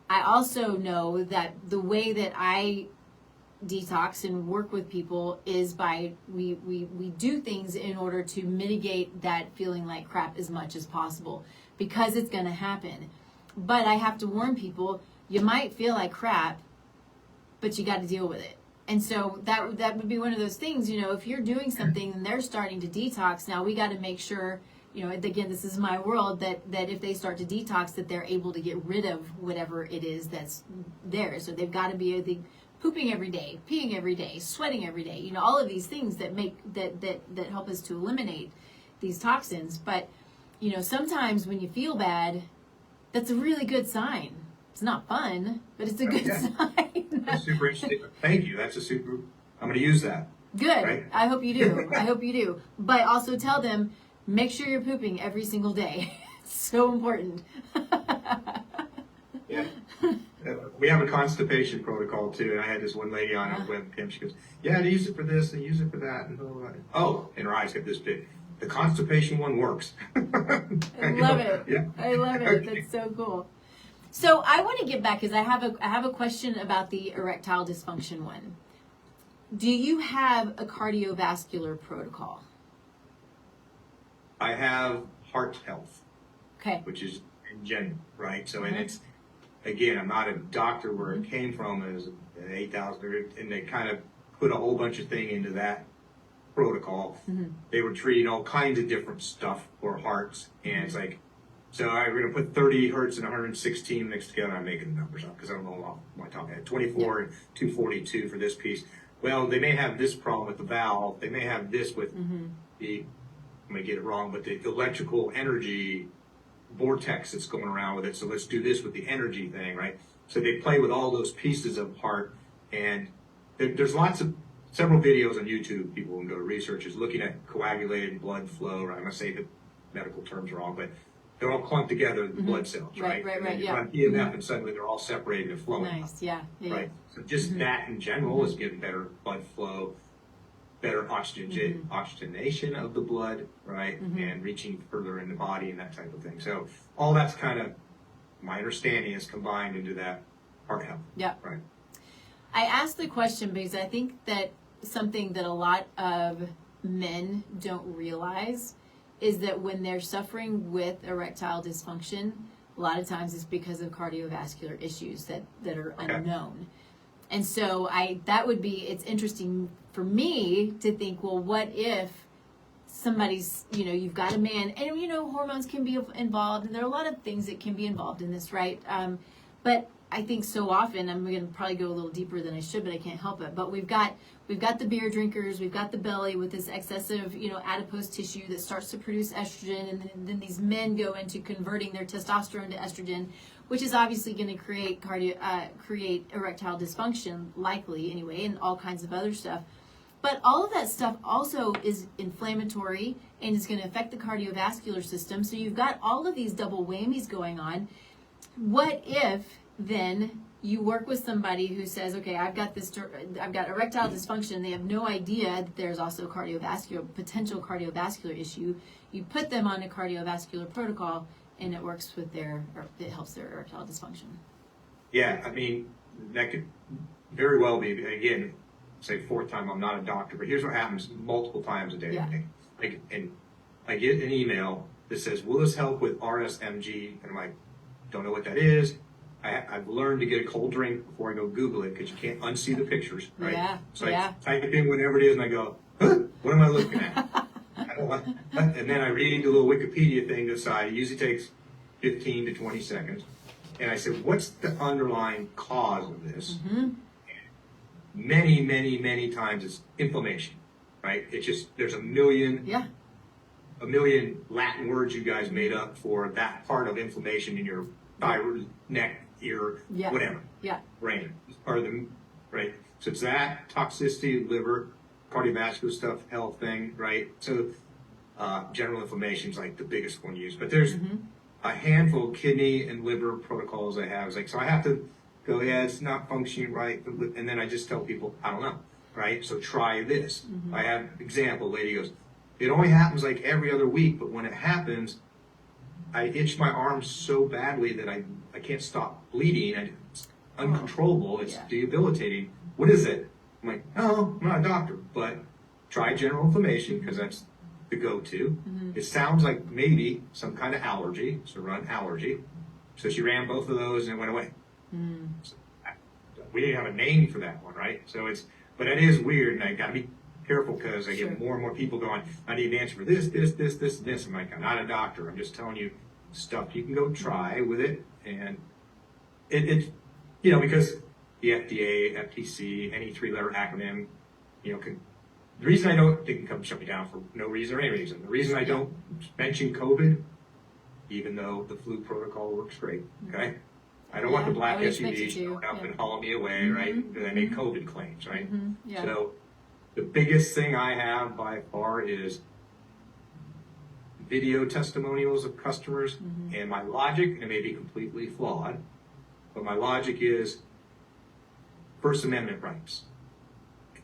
A: I also know that the way that I detox and work with people is by we do things in order to mitigate that feeling like crap as much as possible, because it's gonna happen. But I have to warn people, you might feel like crap, but you got to deal with it. And so that would be one of those things, if you're doing something and they're starting to detox, now we got to make sure, again, this is my world, that if they start to detox, that they're able to get rid of whatever it is that's there. So they've got to be pooping every day, peeing every day, sweating every day, all of these things that make that help us to eliminate these toxins. But sometimes when you feel bad, That's a really good sign. It's not fun, but it's a good sign.
B: That's super interesting. Thank you. That's a super, I'm going to use that.
A: Good. Right? I hope you do. I hope you do. But also tell them, make sure you're pooping every single day. It's so important.
B: Yeah. We have a constipation protocol too, and I had this one lady on a webcam. She goes, "Yeah, they use it for this, they use it for that." And oh, and her eyes got this big. The constipation one works.
A: I love it. Yeah. I love it. That's so cool. So I want to get back because I have a question about the erectile dysfunction one. Do you have a cardiovascular protocol?
B: I have heart health.
A: Okay.
B: Which is in general, right? So, and it's, again, I'm not a doctor where it came from as 8,000, and they kind of put a whole bunch of thing into that protocol. They were treating all kinds of different stuff for hearts, and it's like, so we're going to put 30 hertz and 116 mixed together. I'm making the numbers up because I don't know off my top of my head. 24 and 242 for this piece. Well, they may have this problem with the valve. They may have this with the, I'm going to get it wrong, but the electrical energy vortex that's going around with it. So let's do this with the energy thing, right? So they play with all those pieces of heart, and there's several videos on YouTube. People can go to researchers looking at coagulated blood flow. Right? I'm going to say the medical terms wrong, but they're all clumped together, the blood cells, right?
A: Right,
B: and then you
A: yeah.
B: run PEMF, and suddenly they're all separated and flowing.
A: Nice, yeah.
B: Right. So just that in general is getting better blood flow, better oxygenation of the blood, right? And reaching further in the body and that type of thing. So all that's kind of, my understanding, is combined into that heart health.
A: Yeah.
B: Right.
A: I asked the question because I think that something that a lot of men don't realize is that when they're suffering with erectile dysfunction, a lot of times it's because of cardiovascular issues that are unknown. And so it's interesting for me to think, well, what if somebody's, you've got a man, and hormones can be involved, and there are a lot of things that can be involved in this, right? But I think so often, I'm going to probably go a little deeper than I should, but I can't help it. But we've got the beer drinkers, we've got the belly with this excessive, adipose tissue that starts to produce estrogen, and then these men go into converting their testosterone to estrogen, which is obviously going to create erectile dysfunction, likely anyway, and all kinds of other stuff. But all of that stuff also is inflammatory and is going to affect the cardiovascular system. So you've got all of these double whammies going on. What if then you work with somebody who says, okay, I've got erectile dysfunction. They have no idea that there's also potential cardiovascular issue. You put them on a cardiovascular protocol, and it works it helps their erectile dysfunction.
B: Yeah, I mean, that could very well be, again, say fourth time, I'm not a doctor, but here's what happens multiple times a day.
A: Yeah.
B: And I get an email that says, will this help with RSMG? And I'm like, don't know what that is. I've learned to get a cold drink before I go Google it because you can't unsee the pictures, right?
A: Yeah.
B: So I type in whatever it is and I go, huh, what am I looking at? And then I read the little Wikipedia thing aside. It usually takes 15 to 20 seconds. And I said, what's the underlying cause of this? Many, many, many times it's inflammation, right? It's just, there's a million Latin words you guys made up for that part of inflammation in your thyroid, neck, ear, whatever.
A: Yeah.
B: Brain. It's part of the, right? So it's that, toxicity, liver, cardiovascular stuff, health thing, right? So general inflammation is like the biggest one used. But there's a handful of kidney and liver protocols I have. It's like, so I have to go, it's not functioning right. And then I just tell people, I don't know, right? So try this. I have example, lady goes, it only happens like every other week, but when it happens, I itch my arm so badly that I can't stop bleeding. And it's uncontrollable. It's debilitating. What is it? I'm like, no, I'm not a doctor, but try general inflammation because that's the go-to. It sounds like maybe some kind of allergy, so run allergy. So she ran both of those and it went away. So we didn't have a name for that one, right? So but it is weird, and I got to be careful because I get more and more people going, I need an answer for this, and this. I'm like, I'm not a doctor. I'm just telling you stuff you can go try with it. And it because the FDA, FTC, any three-letter acronym, the reason they can come shut me down for no reason or any reason. The reason I don't mention COVID even though the flu protocol works great, okay? I don't want the black SUVs showing up and hauling me away, right? And they make COVID claims, right? So the biggest thing I have by far is video testimonials of customers, and my logic, and it may be completely flawed, but my logic is First Amendment rights.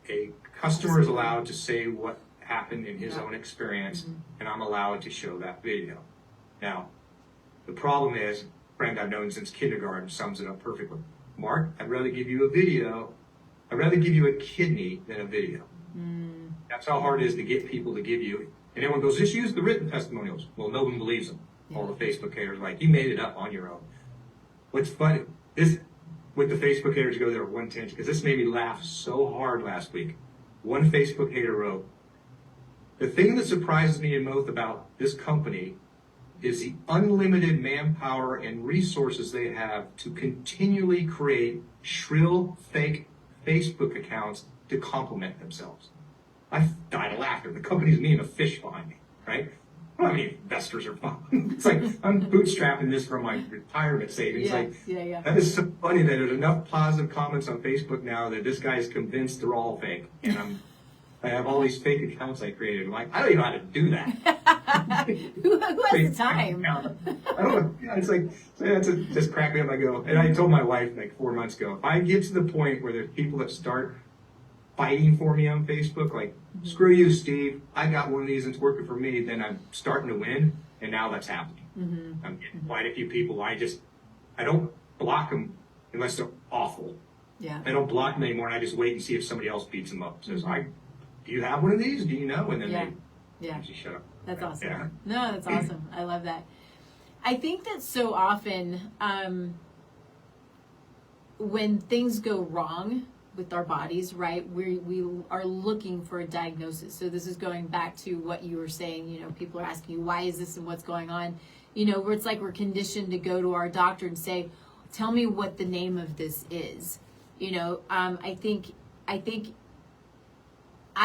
B: A customer is allowed to say what happened in his own experience, and I'm allowed to show that video. Now, the problem is, a friend I've known since kindergarten sums it up perfectly. Mark, I'd rather give you a video, I'd rather give you a kidney than a video. That's how hard it is to get people to give you. And everyone goes, just use the written testimonials. Well, no one believes them. All the Facebook haters are like, you made it up on your own. What's funny, this, with the Facebook haters go there at one tangent, because this made me laugh so hard last week. One Facebook hater wrote, the thing that surprises me most about this company is the unlimited manpower and resources they have to continually create shrill, fake Facebook accounts to compliment themselves. I died of laughter. The company's me and a fish behind me, right? I don't have any investors or funds. It's like, I'm bootstrapping this from my retirement savings. That is so funny that there's enough positive comments on Facebook now that this guy's convinced they're all fake. And I have all these fake accounts I created. I'm like, I don't even know how to do that.
A: Who has the time?
B: I don't know. It's like, just crack me up. I go, and I told my wife like 4 months ago, if I get to the point where there's people that start fighting for me on Facebook, like, screw you, Steve, I got one of these and it's working for me, then I'm starting to win, and now that's happening. I'm getting quite a few people. I don't block them unless they're awful. I don't block them anymore, and I just wait and see if somebody else beats them up. Says, do you have one of these? Do you know? And then they usually shut up.
A: That's awesome. No, that's awesome. I love that. I think that so often when things go wrong with our bodies, right, we are looking for a diagnosis. So this is going back to what you were saying, you know, people are asking you, why is this and what's going on? You know, where it's like we're conditioned to go to our doctor and say, tell me what the name of this is. You know, I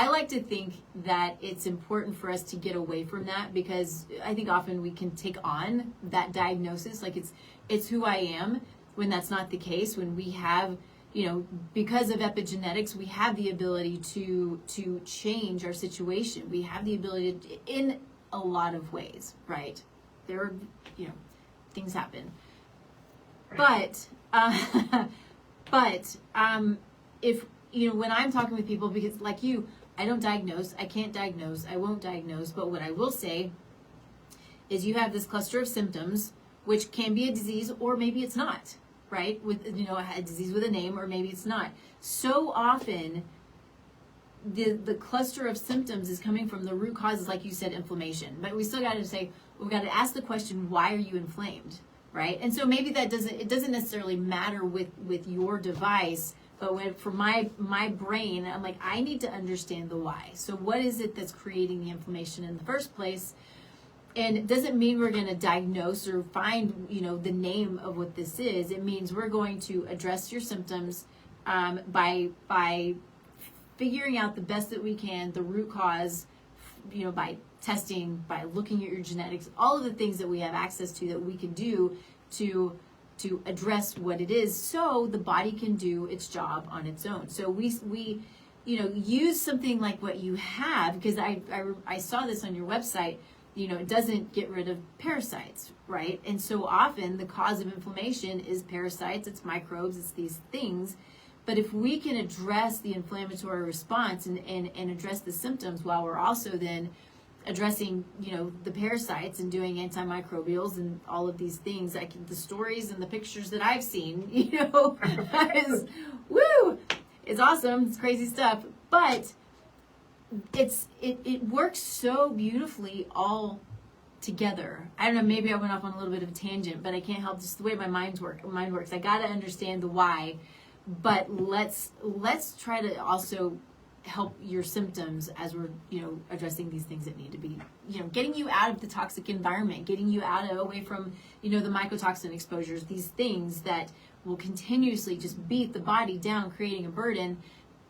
A: like to think that it's important for us to get away from that, because I think often we can take on that diagnosis, like it's who I am, when that's not the case. When we have, you know, because of epigenetics, we have the ability to change our situation. We have the ability to, in a lot of ways, right? There are, you know, things happen. But if, you know, when I'm talking with people, because like you, I don't diagnose, I can't diagnose, I won't diagnose, but what I will say is you have this cluster of symptoms, which can be a disease or maybe it's not, right? With, you know, a disease with a name, or maybe it's not. So often, the cluster of symptoms is coming from the root causes, like you said, inflammation. But we still got to say, we've got to ask the question, why are you inflamed, right? And so maybe it doesn't necessarily matter with your device, but for my brain, I'm like, I need to understand the why. So what is it that's creating the inflammation in the first place? And it doesn't mean we're going to diagnose or find, you know, the name of what this is. It means we're going to address your symptoms by figuring out the best that we can, the root cause, you know, by testing, by looking at your genetics, all of the things that we have access to that we can do to address what it is, so the body can do its job on its own. So we you know, use something like what you have, because I saw this on your website. You know, it doesn't get rid of parasites, right? And so often the cause of inflammation is parasites, it's microbes, it's these things. But if we can address the inflammatory response and address the symptoms, while we're also then addressing, you know, the parasites and doing antimicrobials and all of these things, like the stories and the pictures that I've seen, you know, is woo, it's awesome, it's crazy stuff. But it works so beautifully all together. I don't know, maybe I went off on a little bit of a tangent, but I can't help just the way my mind works. I got to understand the why, but let's try to also help your symptoms as we're, you know, addressing these things that need to be, you know, getting you out of the toxic environment, getting you away from, you know, the mycotoxin exposures, these things that will continuously just beat the body down, creating a burden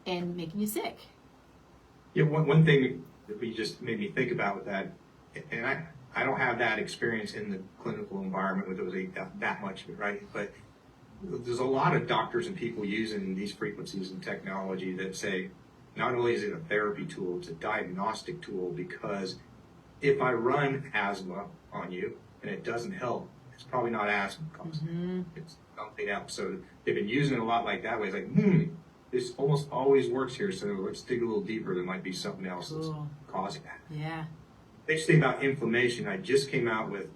A: and making you sick.
B: Yeah, one thing that we just made me think about with that, and I I don't have that experience in the clinical environment with that much of it, right? But there's a lot of doctors and people using these frequencies and technology that say, not only is it a therapy tool, it's a diagnostic tool, because if I run asthma on you and it doesn't help, it's probably not asthma causing it. It's something else. So they've been using it a lot like that way. It's like, this almost always works here, so let's dig a little deeper. There might be something else that's causing that.
A: Yeah.
B: They say about inflammation. I just came out with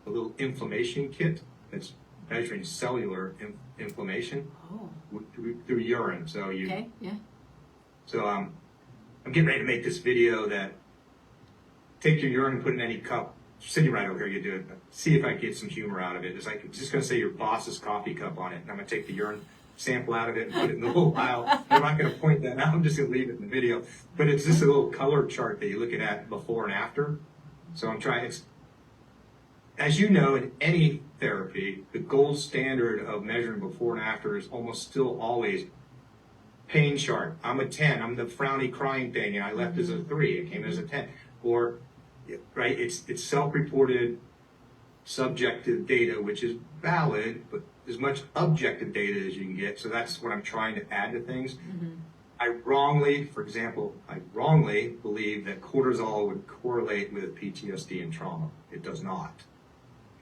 B: a little inflammation kit that's measuring cellular inflammation through urine. So
A: Okay, yeah.
B: So I'm getting ready to make this video that take your urine and put it in any cup. Sitting right over here, you do it. See if I can get some humor out of it. It's like, it's just going to say your boss's coffee cup on it. And I'm going to take the urine sample out of it and put it in the little vial. I'm not going to point that out. I'm just going to leave it in the video. But it's just a little color chart that you're looking at before and after. So I'm trying, as you know, in any therapy, the gold standard of measuring before and after is almost still always pain chart. I'm a 10. I'm the frowny crying thing, and I left as a 3. It came as a 10. Or, right, it's self-reported subjective data, which is valid, but as much objective data as you can get. So that's what I'm trying to add to things. I wrongly believe that cortisol would correlate with PTSD and trauma. It does not.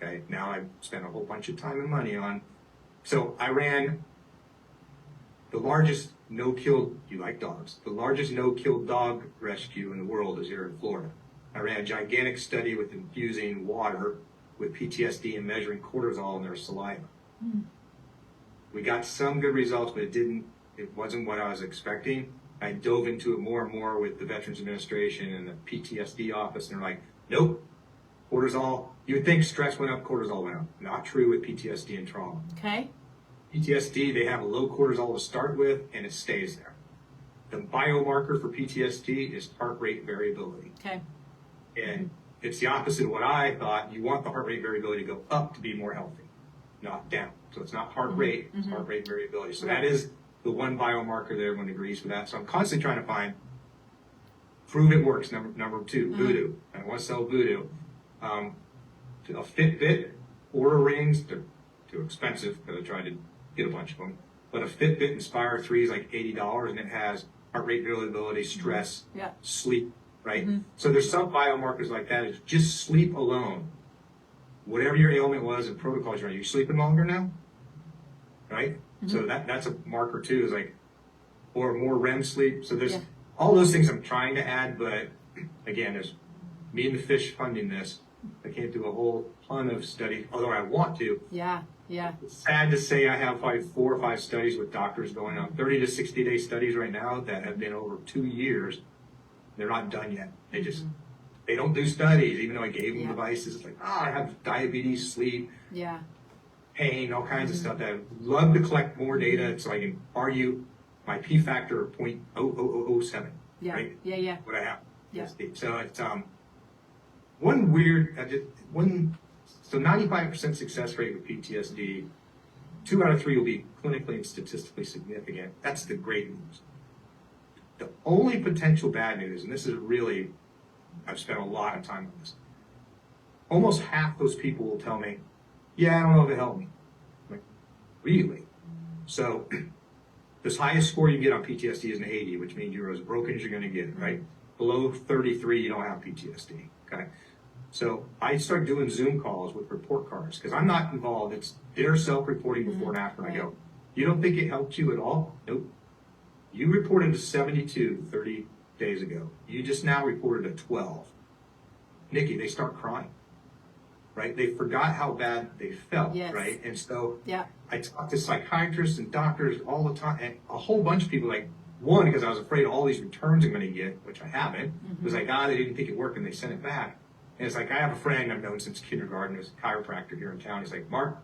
B: Okay, now I've spent a whole bunch of time and money on. So I ran the largest no-kill, you like dogs, the largest no-kill dog rescue in the world is here in Florida. I ran a gigantic study with infusing water with PTSD and measuring cortisol in their saliva. We got some good results, but it wasn't what I was expecting. I dove into it more and more with the Veterans Administration and the PTSD office, and they're like, nope, cortisol, you would think stress went up, cortisol went up. Not true with PTSD and trauma.
A: Okay.
B: PTSD, they have a low cortisol to start with, and it stays there. The biomarker for PTSD is heart rate variability.
A: Okay.
B: And it's the opposite of what I thought. You want the heart rate variability to go up to be more healthy, not down. So it's not heart rate, it's heart rate variability. So that is the one biomarker that everyone agrees with that. So I'm constantly trying to find, prove it works, number 2, voodoo. I want to sell voodoo. A Fitbit, Oura Rings, they're too expensive because I tried to get a bunch of them. But a Fitbit Inspire 3 is like $80, and it has heart rate variability, stress, sleep, right? So there's some biomarkers like that. It's just sleep alone. Whatever your ailment was and protocols, are you sleeping longer now? Right? So that's a marker too, is like, or more REM sleep. So there's all those things I'm trying to add, but again, there's me and the fish funding this. I can't do a whole ton of study, although I want to.
A: Yeah.
B: It's sad to say I have probably 4 or 5 studies with doctors going on, 30 to 60 day studies right now that have been over 2 years. They're not done yet. They don't do studies, even though I gave them devices. It's like, I have diabetes, sleep, pain, all kinds of stuff that I'd love to collect more data so I can argue my P factor of 0.00007, right? What I have. So it's so 95% success rate with PTSD, 2 out of 3 will be clinically and statistically significant. That's the great news. The only potential bad news, and this is really, I've spent a lot of time on this, almost half those people will tell me, I don't know if it helped me. I'm like, really? So this highest score you get on PTSD is an 80, which means you're as broken as you're going to get, right? Below 33, you don't have PTSD, okay? So I start doing Zoom calls with report cards because I'm not involved. It's their self-reporting before and after. And I go, you don't think it helped you at all? Nope. You reported a 72 30 days ago. You just now reported a 12. Nikki, they start crying, right? They forgot how bad they felt, right? And so I talk to psychiatrists and doctors all the time, and a whole bunch of people, like, one, because I was afraid of all these returns I'm going to get, which I haven't. It was like, they didn't think it worked, and they sent it back. And it's like, I have a friend I've known since kindergarten who's a chiropractor here in town. He's like, Mark,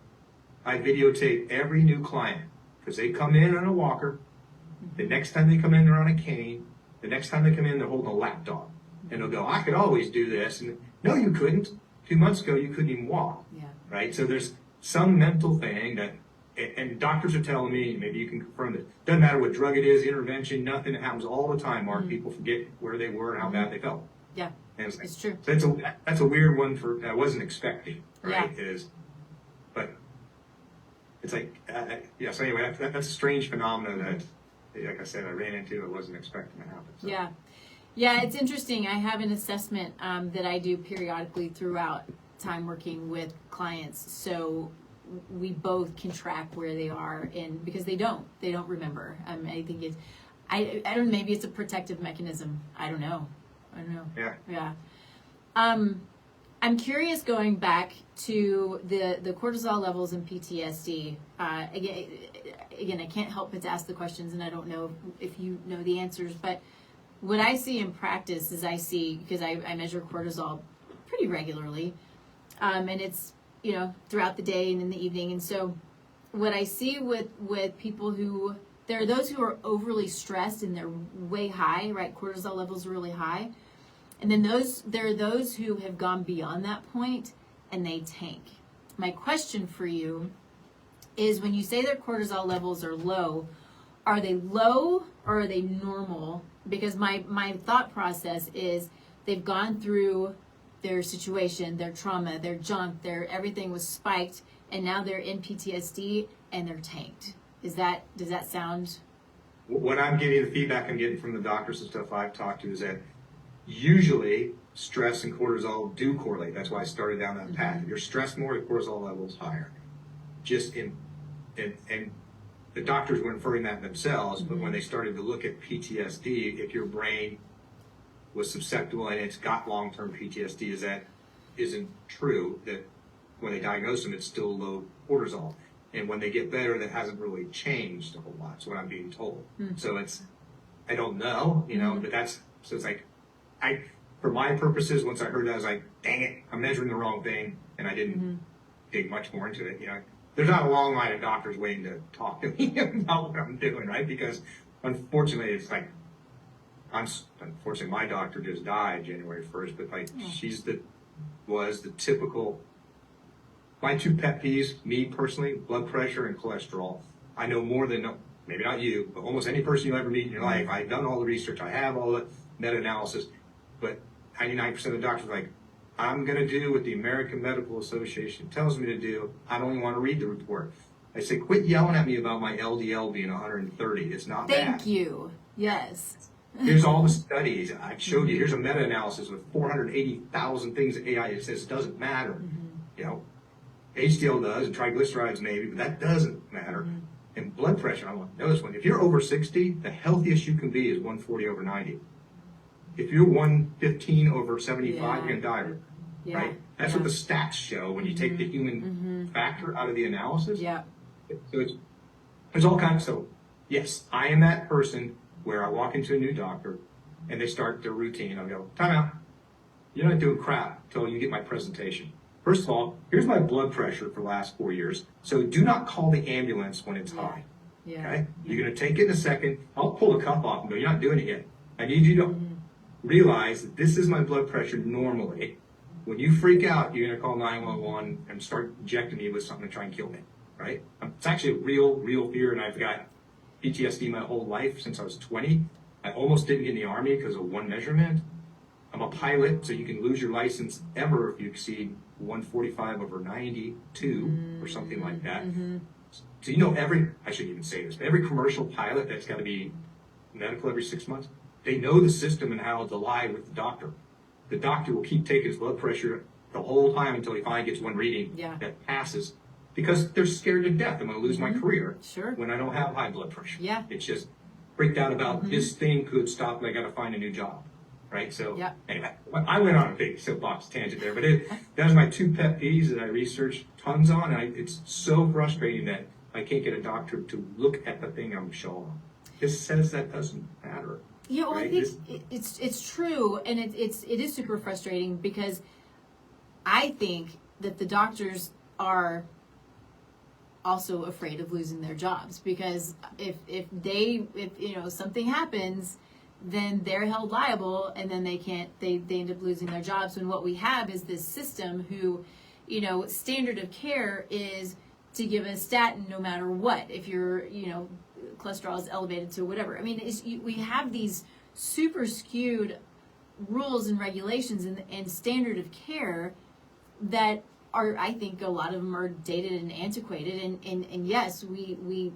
B: I videotape every new client because they come in on a walker. The next time they come in, they're on a cane. The next time they come in, they're holding a lap dog. And they'll go, I could always do this. And no, you couldn't. 2 months ago, you couldn't even walk. Right? So there's some mental thing that, and doctors are telling me, maybe you can confirm this, doesn't matter what drug it is, intervention, nothing. It happens all the time, Mark. People forget where they were and how bad they felt. And
A: It's true.
B: That's a weird one I wasn't expecting, right?
A: Yeah.
B: But it's like, so anyway, that's a strange phenomenon that, like I said, I ran into. I wasn't expecting to happen. So.
A: Yeah, it's interesting. I have an assessment that I do periodically throughout time working with clients. So we both can track where they are, and because they don't remember. I think I don't know, maybe it's a protective mechanism. I don't know. Yeah. I'm curious, going back to the cortisol levels in PTSD. Again, I can't help but to ask the questions, and I don't know if you know the answers, but what I see in practice is because I measure cortisol pretty regularly, and it's, throughout the day and in the evening. And so what I see with people there are those who are overly stressed and they're way high, right? Cortisol levels are really high. And then there are those who have gone beyond that point and they tank. My question for you is, when you say their cortisol levels are low or are they normal? Because my thought process is they've gone through their situation, their trauma, their junk, everything was spiked, and now they're in PTSD and they're tanked. Does that sound?
B: What I'm getting, the feedback I'm getting from the doctors and stuff I've talked to, is that usually stress and cortisol do correlate. That's why I started down that path. If you're stressed more, the cortisol level's higher. And the doctors were inferring that themselves, but when they started to look at PTSD, if your brain was susceptible and it's got long-term PTSD, that isn't true, that when they diagnose them, it's still low cortisol. And when they get better, that hasn't really changed a whole lot. That's what I'm being told. So I don't know, but so it's like, for my purposes, once I heard that, I was like, dang it, I'm measuring the wrong thing. And I didn't dig much more into it. There's not a long line of doctors waiting to talk to me about what I'm doing, right? Because unfortunately, it's like, unfortunately, my doctor just died January 1st, but was the typical. My two pet peeves, me personally, blood pressure and cholesterol. I know more than, maybe not you, but almost any person you ever meet in your life. I've done all the research. I have all the meta-analysis. But 99% of the doctors are like, I'm going to do what the American Medical Association tells me to do. I don't even want to read the report. I say, quit yelling at me about my LDL being 130. It's not bad.
A: Thank you. Yes.
B: Here's all the studies I've showed you. Here's a meta-analysis with 480,000 things that AI says doesn't matter. HDL does, and triglycerides maybe, but that doesn't matter. And blood pressure, I want to know this one. If you're over 60, the healthiest you can be is 140 over 90. If you're 115 over 75, you're going to die, right? That's what the stats show when you take the human factor out of the analysis. So there's all kinds. So yes, I am that person where I walk into a new doctor and they start their routine. I'll go, time out. You're not doing crap until you get my presentation. First of all, here's my blood pressure for the last 4 years. So do not call the ambulance when it's high. Okay? You're going to take it in a second. I'll pull the cuff off and go, you're not doing it yet. I need you to realize that this is my blood pressure normally. When you freak out, you're going to call 911 and start injecting me with something to try and kill me, right? It's actually a real fear, and I've got PTSD my whole life since I was 20. I almost didn't get in the Army because of one measurement. I'm a pilot, so you can lose your license ever if you exceed 145 over 92 or something like that. So I shouldn't even say this, but every commercial pilot that's got to be medical every 6 months, they know the system and how to lie with the doctor. The doctor will keep taking his blood pressure the whole time until he finally gets one reading that passes, because they're scared to death. I'm going to lose my career when I don't have high blood pressure. It's just freaked out about this thing could stop and I got to find a new job. Right? So anyway, I went on a big soapbox tangent there, but that was my two pet peeves that I researched tons on. And it's so frustrating that I can't get a doctor to look at the thing I'm showing. It says that doesn't matter.
A: Yeah, well, right? I think it's true, and it is super frustrating, because I think that the doctors are also afraid of losing their jobs, because if something happens, then they're held liable, and then they end up losing their jobs. When what we have is this system who, standard of care is to give a statin no matter what. If your, cholesterol is elevated to whatever. I mean, we have these super skewed rules and regulations and standard of care that are, I think a lot of them are dated and antiquated, and yes, we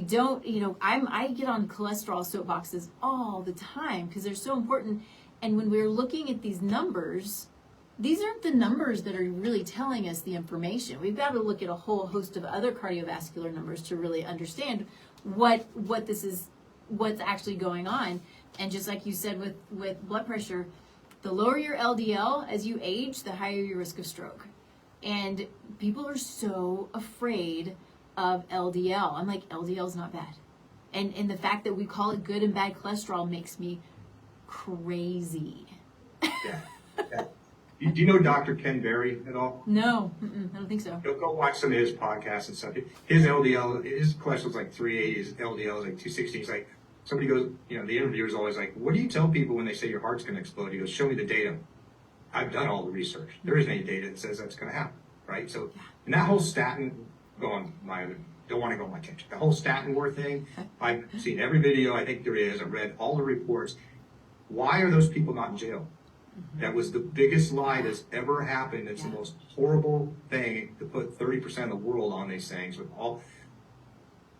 A: don't, I get on cholesterol soapboxes all the time because they're so important. And when we're looking at these numbers, these aren't the numbers that are really telling us the information. We've got to look at a whole host of other cardiovascular numbers to really understand what this is, what's actually going on. And just like you said with blood pressure, the lower your LDL as you age, the higher your risk of stroke. And people are so afraid of LDL. I'm like, LDL is not bad. And the fact that we call it good and bad cholesterol makes me crazy.
B: Yeah. Do you know Dr. Ken Berry at all?
A: No, I don't think so.
B: Go watch some of his podcasts and stuff. His LDL, his cholesterol's like 380, his LDL is like 260. He's like, somebody goes, the interviewer's always like, what do you tell people when they say your heart's going to explode? He goes, show me the data. I've done all the research. There isn't any data that says that's going to happen, right? So, and that whole statin, don't want to go on my tangent. The whole statin war thing, I've seen every video I think there is. I've read all the reports. Why are those people not in jail? That was the biggest lie that's ever happened. It's the most horrible thing to put 30% of the world on these things. With all,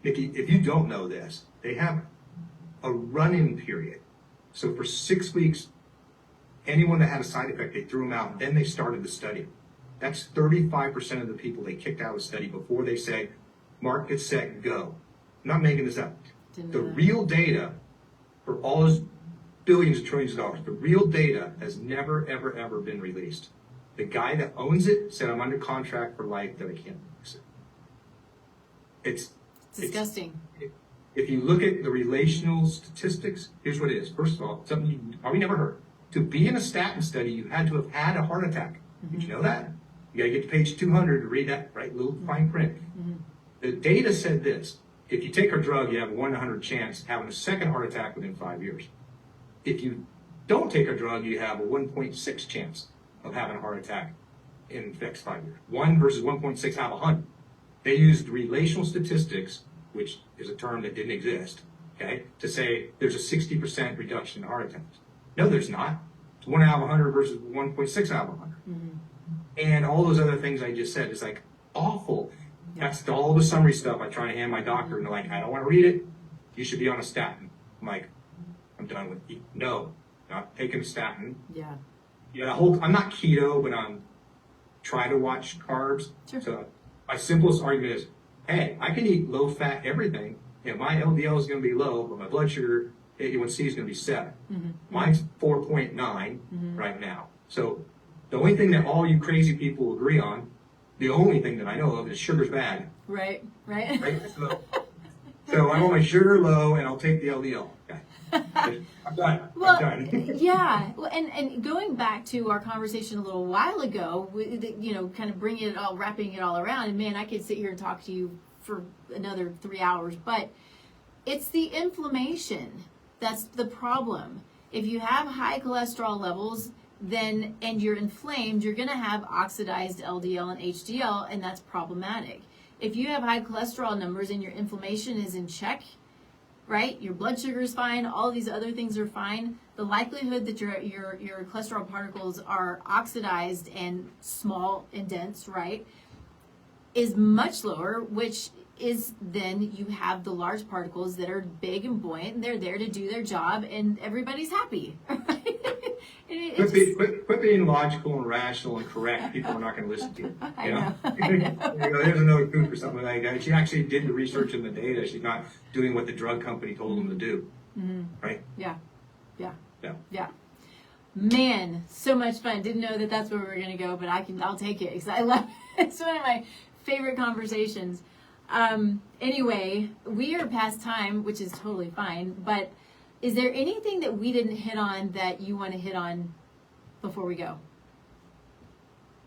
B: Nikki, if you don't know this, they have a run-in period. So for 6 weeks, anyone that had a side effect, they threw them out, and then they started the study. That's 35% of the people they kicked out of the study before they said, mark, get set, go. I'm not making this up. The real data for all those billions of trillions of dollars, the real data has never, ever, ever been released. The guy that owns it said, I'm under contract for life that I can't fix it. It's
A: disgusting.
B: If you look at the relational statistics, here's what it is. First of all, something you probably never heard. To be in a statin study, you had to have had a heart attack. Did you know that? You got to get to page 200 to read that, right? Little fine print. The data said this. If you take our drug, you have a 1 in 100 chance of having a second heart attack within 5 years. If you don't take a drug, you have a 1.6 chance of having a heart attack in the next 5 years. 1 versus 1.6 out of 100. They used relational statistics, which is a term that didn't exist, okay, to say there's a 60% reduction in heart attacks. No, there's not. It's 1 out of 100 versus 1.6 out of 100. And all those other things I just said, it's like awful. That's all the summary stuff I try to hand my doctor, and they're like, I don't want to read it. You should be on a statin. I'm like, I'm done with you. No, not taking a statin.
A: Yeah.
B: I'm not keto, but I'm trying to watch carbs.
A: Sure.
B: So my simplest argument is, hey, I can eat low-fat everything, and my LDL is going to be low, but my blood sugar, A1C is going to be 7. Mine's 4.9 right now. So the only thing that all you crazy people agree on, the only thing that I know of is sugar's bad.
A: Right?
B: So I want my sugar low, and I'll take the LDL. Okay. I'm done.
A: Well,
B: I'm done.
A: yeah. And going back to our conversation a little while ago, kind of bringing it all, wrapping it all around, and man, I could sit here and talk to you for another 3 hours, but it's the inflammation that's the problem. If you have high cholesterol levels, and you're inflamed, you're going to have oxidized LDL and HDL, and that's problematic. If you have high cholesterol numbers and your inflammation is in check, right? Your blood sugar is fine, all these other things are fine. The likelihood that your cholesterol particles are oxidized and small and dense, right, is much lower, which is then you have the large particles that are big and buoyant, and they're there to do their job, and everybody's happy.
B: Quit being logical and rational and correct. People are not going to listen to you.
A: I know.
B: There's another coup for something like that. She actually did the research and the data. She's not doing what the drug company told them to do. Right?
A: Yeah.
B: Yeah.
A: Man, so much fun. Didn't know that that's where we were going to go, but I'll take it because I love it. It's one of my favorite conversations. Anyway, we are past time, which is totally fine, but is there anything that we didn't hit on that you want to hit on before we go?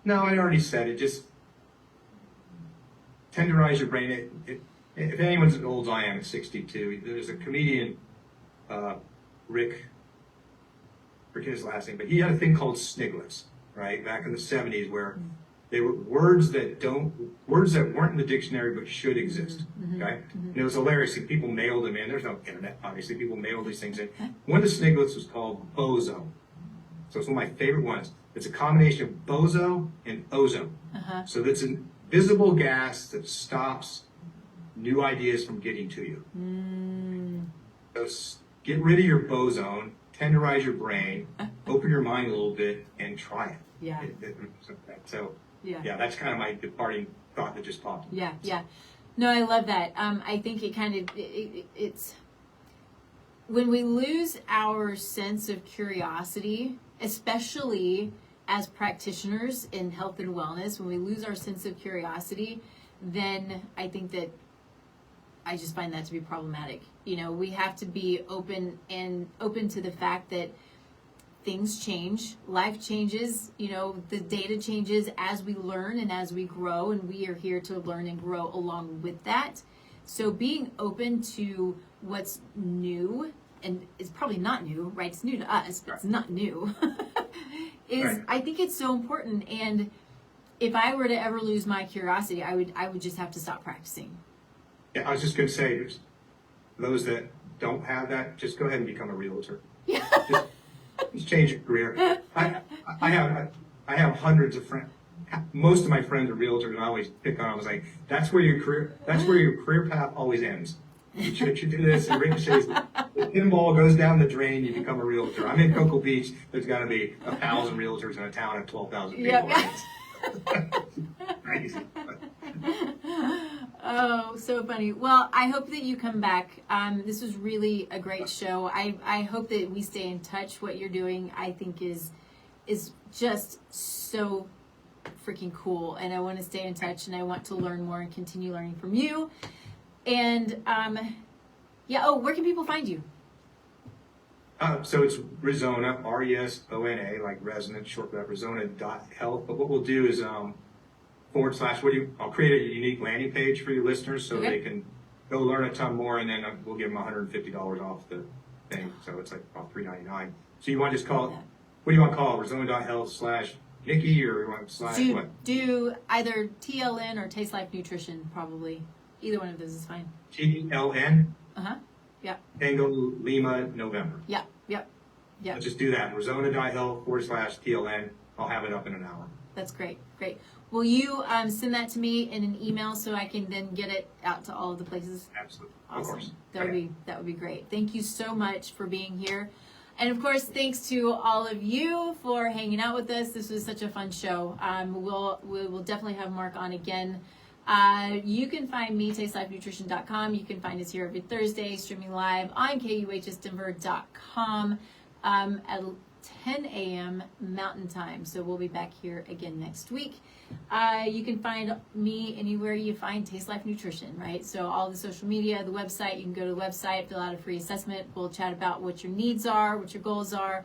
B: No, I already said it. Just tenderize your brain. If anyone's as old as I am at 62, there's a comedian, Rick, forget his last name, but he had a thing called sniglets, right, back in the 70s, where they were words that weren't in the dictionary but should exist. Okay, and it was hilarious. And people mailed them in. There's no internet, obviously. People mailed these things in. One of the sniglets was called bozo. So it's one of my favorite ones. It's a combination of bozo and ozone. So that's an invisible gas that stops new ideas from getting to you. So get rid of your boson, tenderize your brain, open your mind a little bit, and try it.
A: Yeah.
B: So that's kind of my departing thought that just popped.
A: Yeah. No, I love that. I think it kind of, it's, when we lose our sense of curiosity, especially as practitioners in health and wellness, when we lose our sense of curiosity, then I think that I just find that to be problematic. You know, we have to be open to the fact that things change, life changes, you know, the data changes as we learn and as we grow, and we are here to learn and grow along with that. So being open to what's new, and it's probably not new, right? It's new to us, but it's not new, I think it's so important. And if I were to ever lose my curiosity, I would just have to stop practicing.
B: Yeah, I was just going to say, those that don't have that, just go ahead and become a realtor.
A: Yeah.
B: Just change your career. I have hundreds of friends. Most of my friends are realtors, and I always pick on them. I was like, that's where your career path always ends. You should do this, and ricochets. The pinball goes down the drain. You become a realtor. I'm in Cocoa Beach. There's got to be 1,000 realtors in a town of 12,000 people. Yep. Crazy.
A: Oh, so funny. Well, I hope that you come back. This was really a great show. I hope that we stay in touch. What you're doing, I think, is just so freaking cool. And I want to stay in touch, and I want to learn more and continue learning from you. And where can people find you?
B: So it's Resona, R-E-S-O-N-A, like resonance, short for that, Resona.health. But what we'll do is /, I'll create a unique landing page for your listeners so they can go learn a ton more, and then we'll give them $150 off the thing. So it's like about $3.99. So you want to just call it, what do you want to call it? Resona.health/Nikki, or you want /what?
A: Do either TLN or Taste Life Nutrition, probably. Either one of those is fine.
B: TLN?
A: Yeah.
B: Tango Lima November.
A: Yep.
B: Let's just do that. Resona.health/TLN. I'll have it up in an hour.
A: That's great. Will you send that to me in an email so I can then get it out to all of the places?
B: Absolutely.
A: Awesome.
B: Of course.
A: That would be great. Thank you so much for being here. And of course, thanks to all of you for hanging out with us. This was such a fun show. We will definitely have Mark on again. You can find me, tastelifenutrition.com. You can find us here every Thursday, streaming live on kuhsdenver.com at 10 a.m. Mountain Time. So we'll be back here again next week. You can find me anywhere you find Taste Life Nutrition, right? So all the social media, the website, you can go to the website, fill out a free assessment. We'll chat about what your needs are, what your goals are.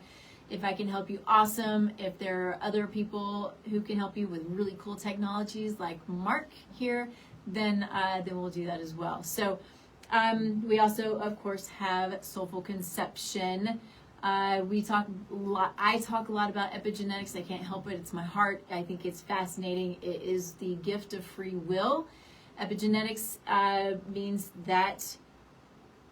A: If I can help you, awesome. If there are other people who can help you with really cool technologies like Mark here, then we'll do that as well. So we also, of course, have Soulful Conception. I talk a lot about epigenetics. I can't help it. It's my heart. I think it's fascinating. It is the gift of free will. Epigenetics means that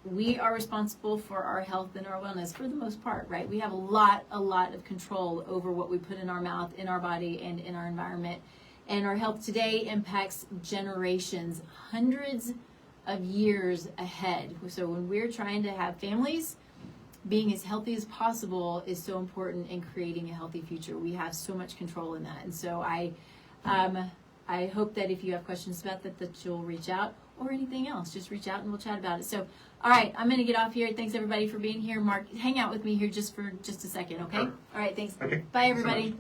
A: we are responsible for our health and our wellness for the most part, right? We have a lot of control over what we put in our mouth, in our body, and in our environment. And our health today impacts generations, hundreds of years ahead. So when we're trying to have families, being as healthy as possible is so important in creating a healthy future. We have so much control in that. And so I hope that if you have questions about that you'll reach out, or anything else, just reach out and we'll chat about it. So, all right, I'm going to get off here. Thanks everybody for being here. Mark, hang out with me here just for a second, okay? All right, thanks.
B: Okay.
A: Bye everybody.
B: So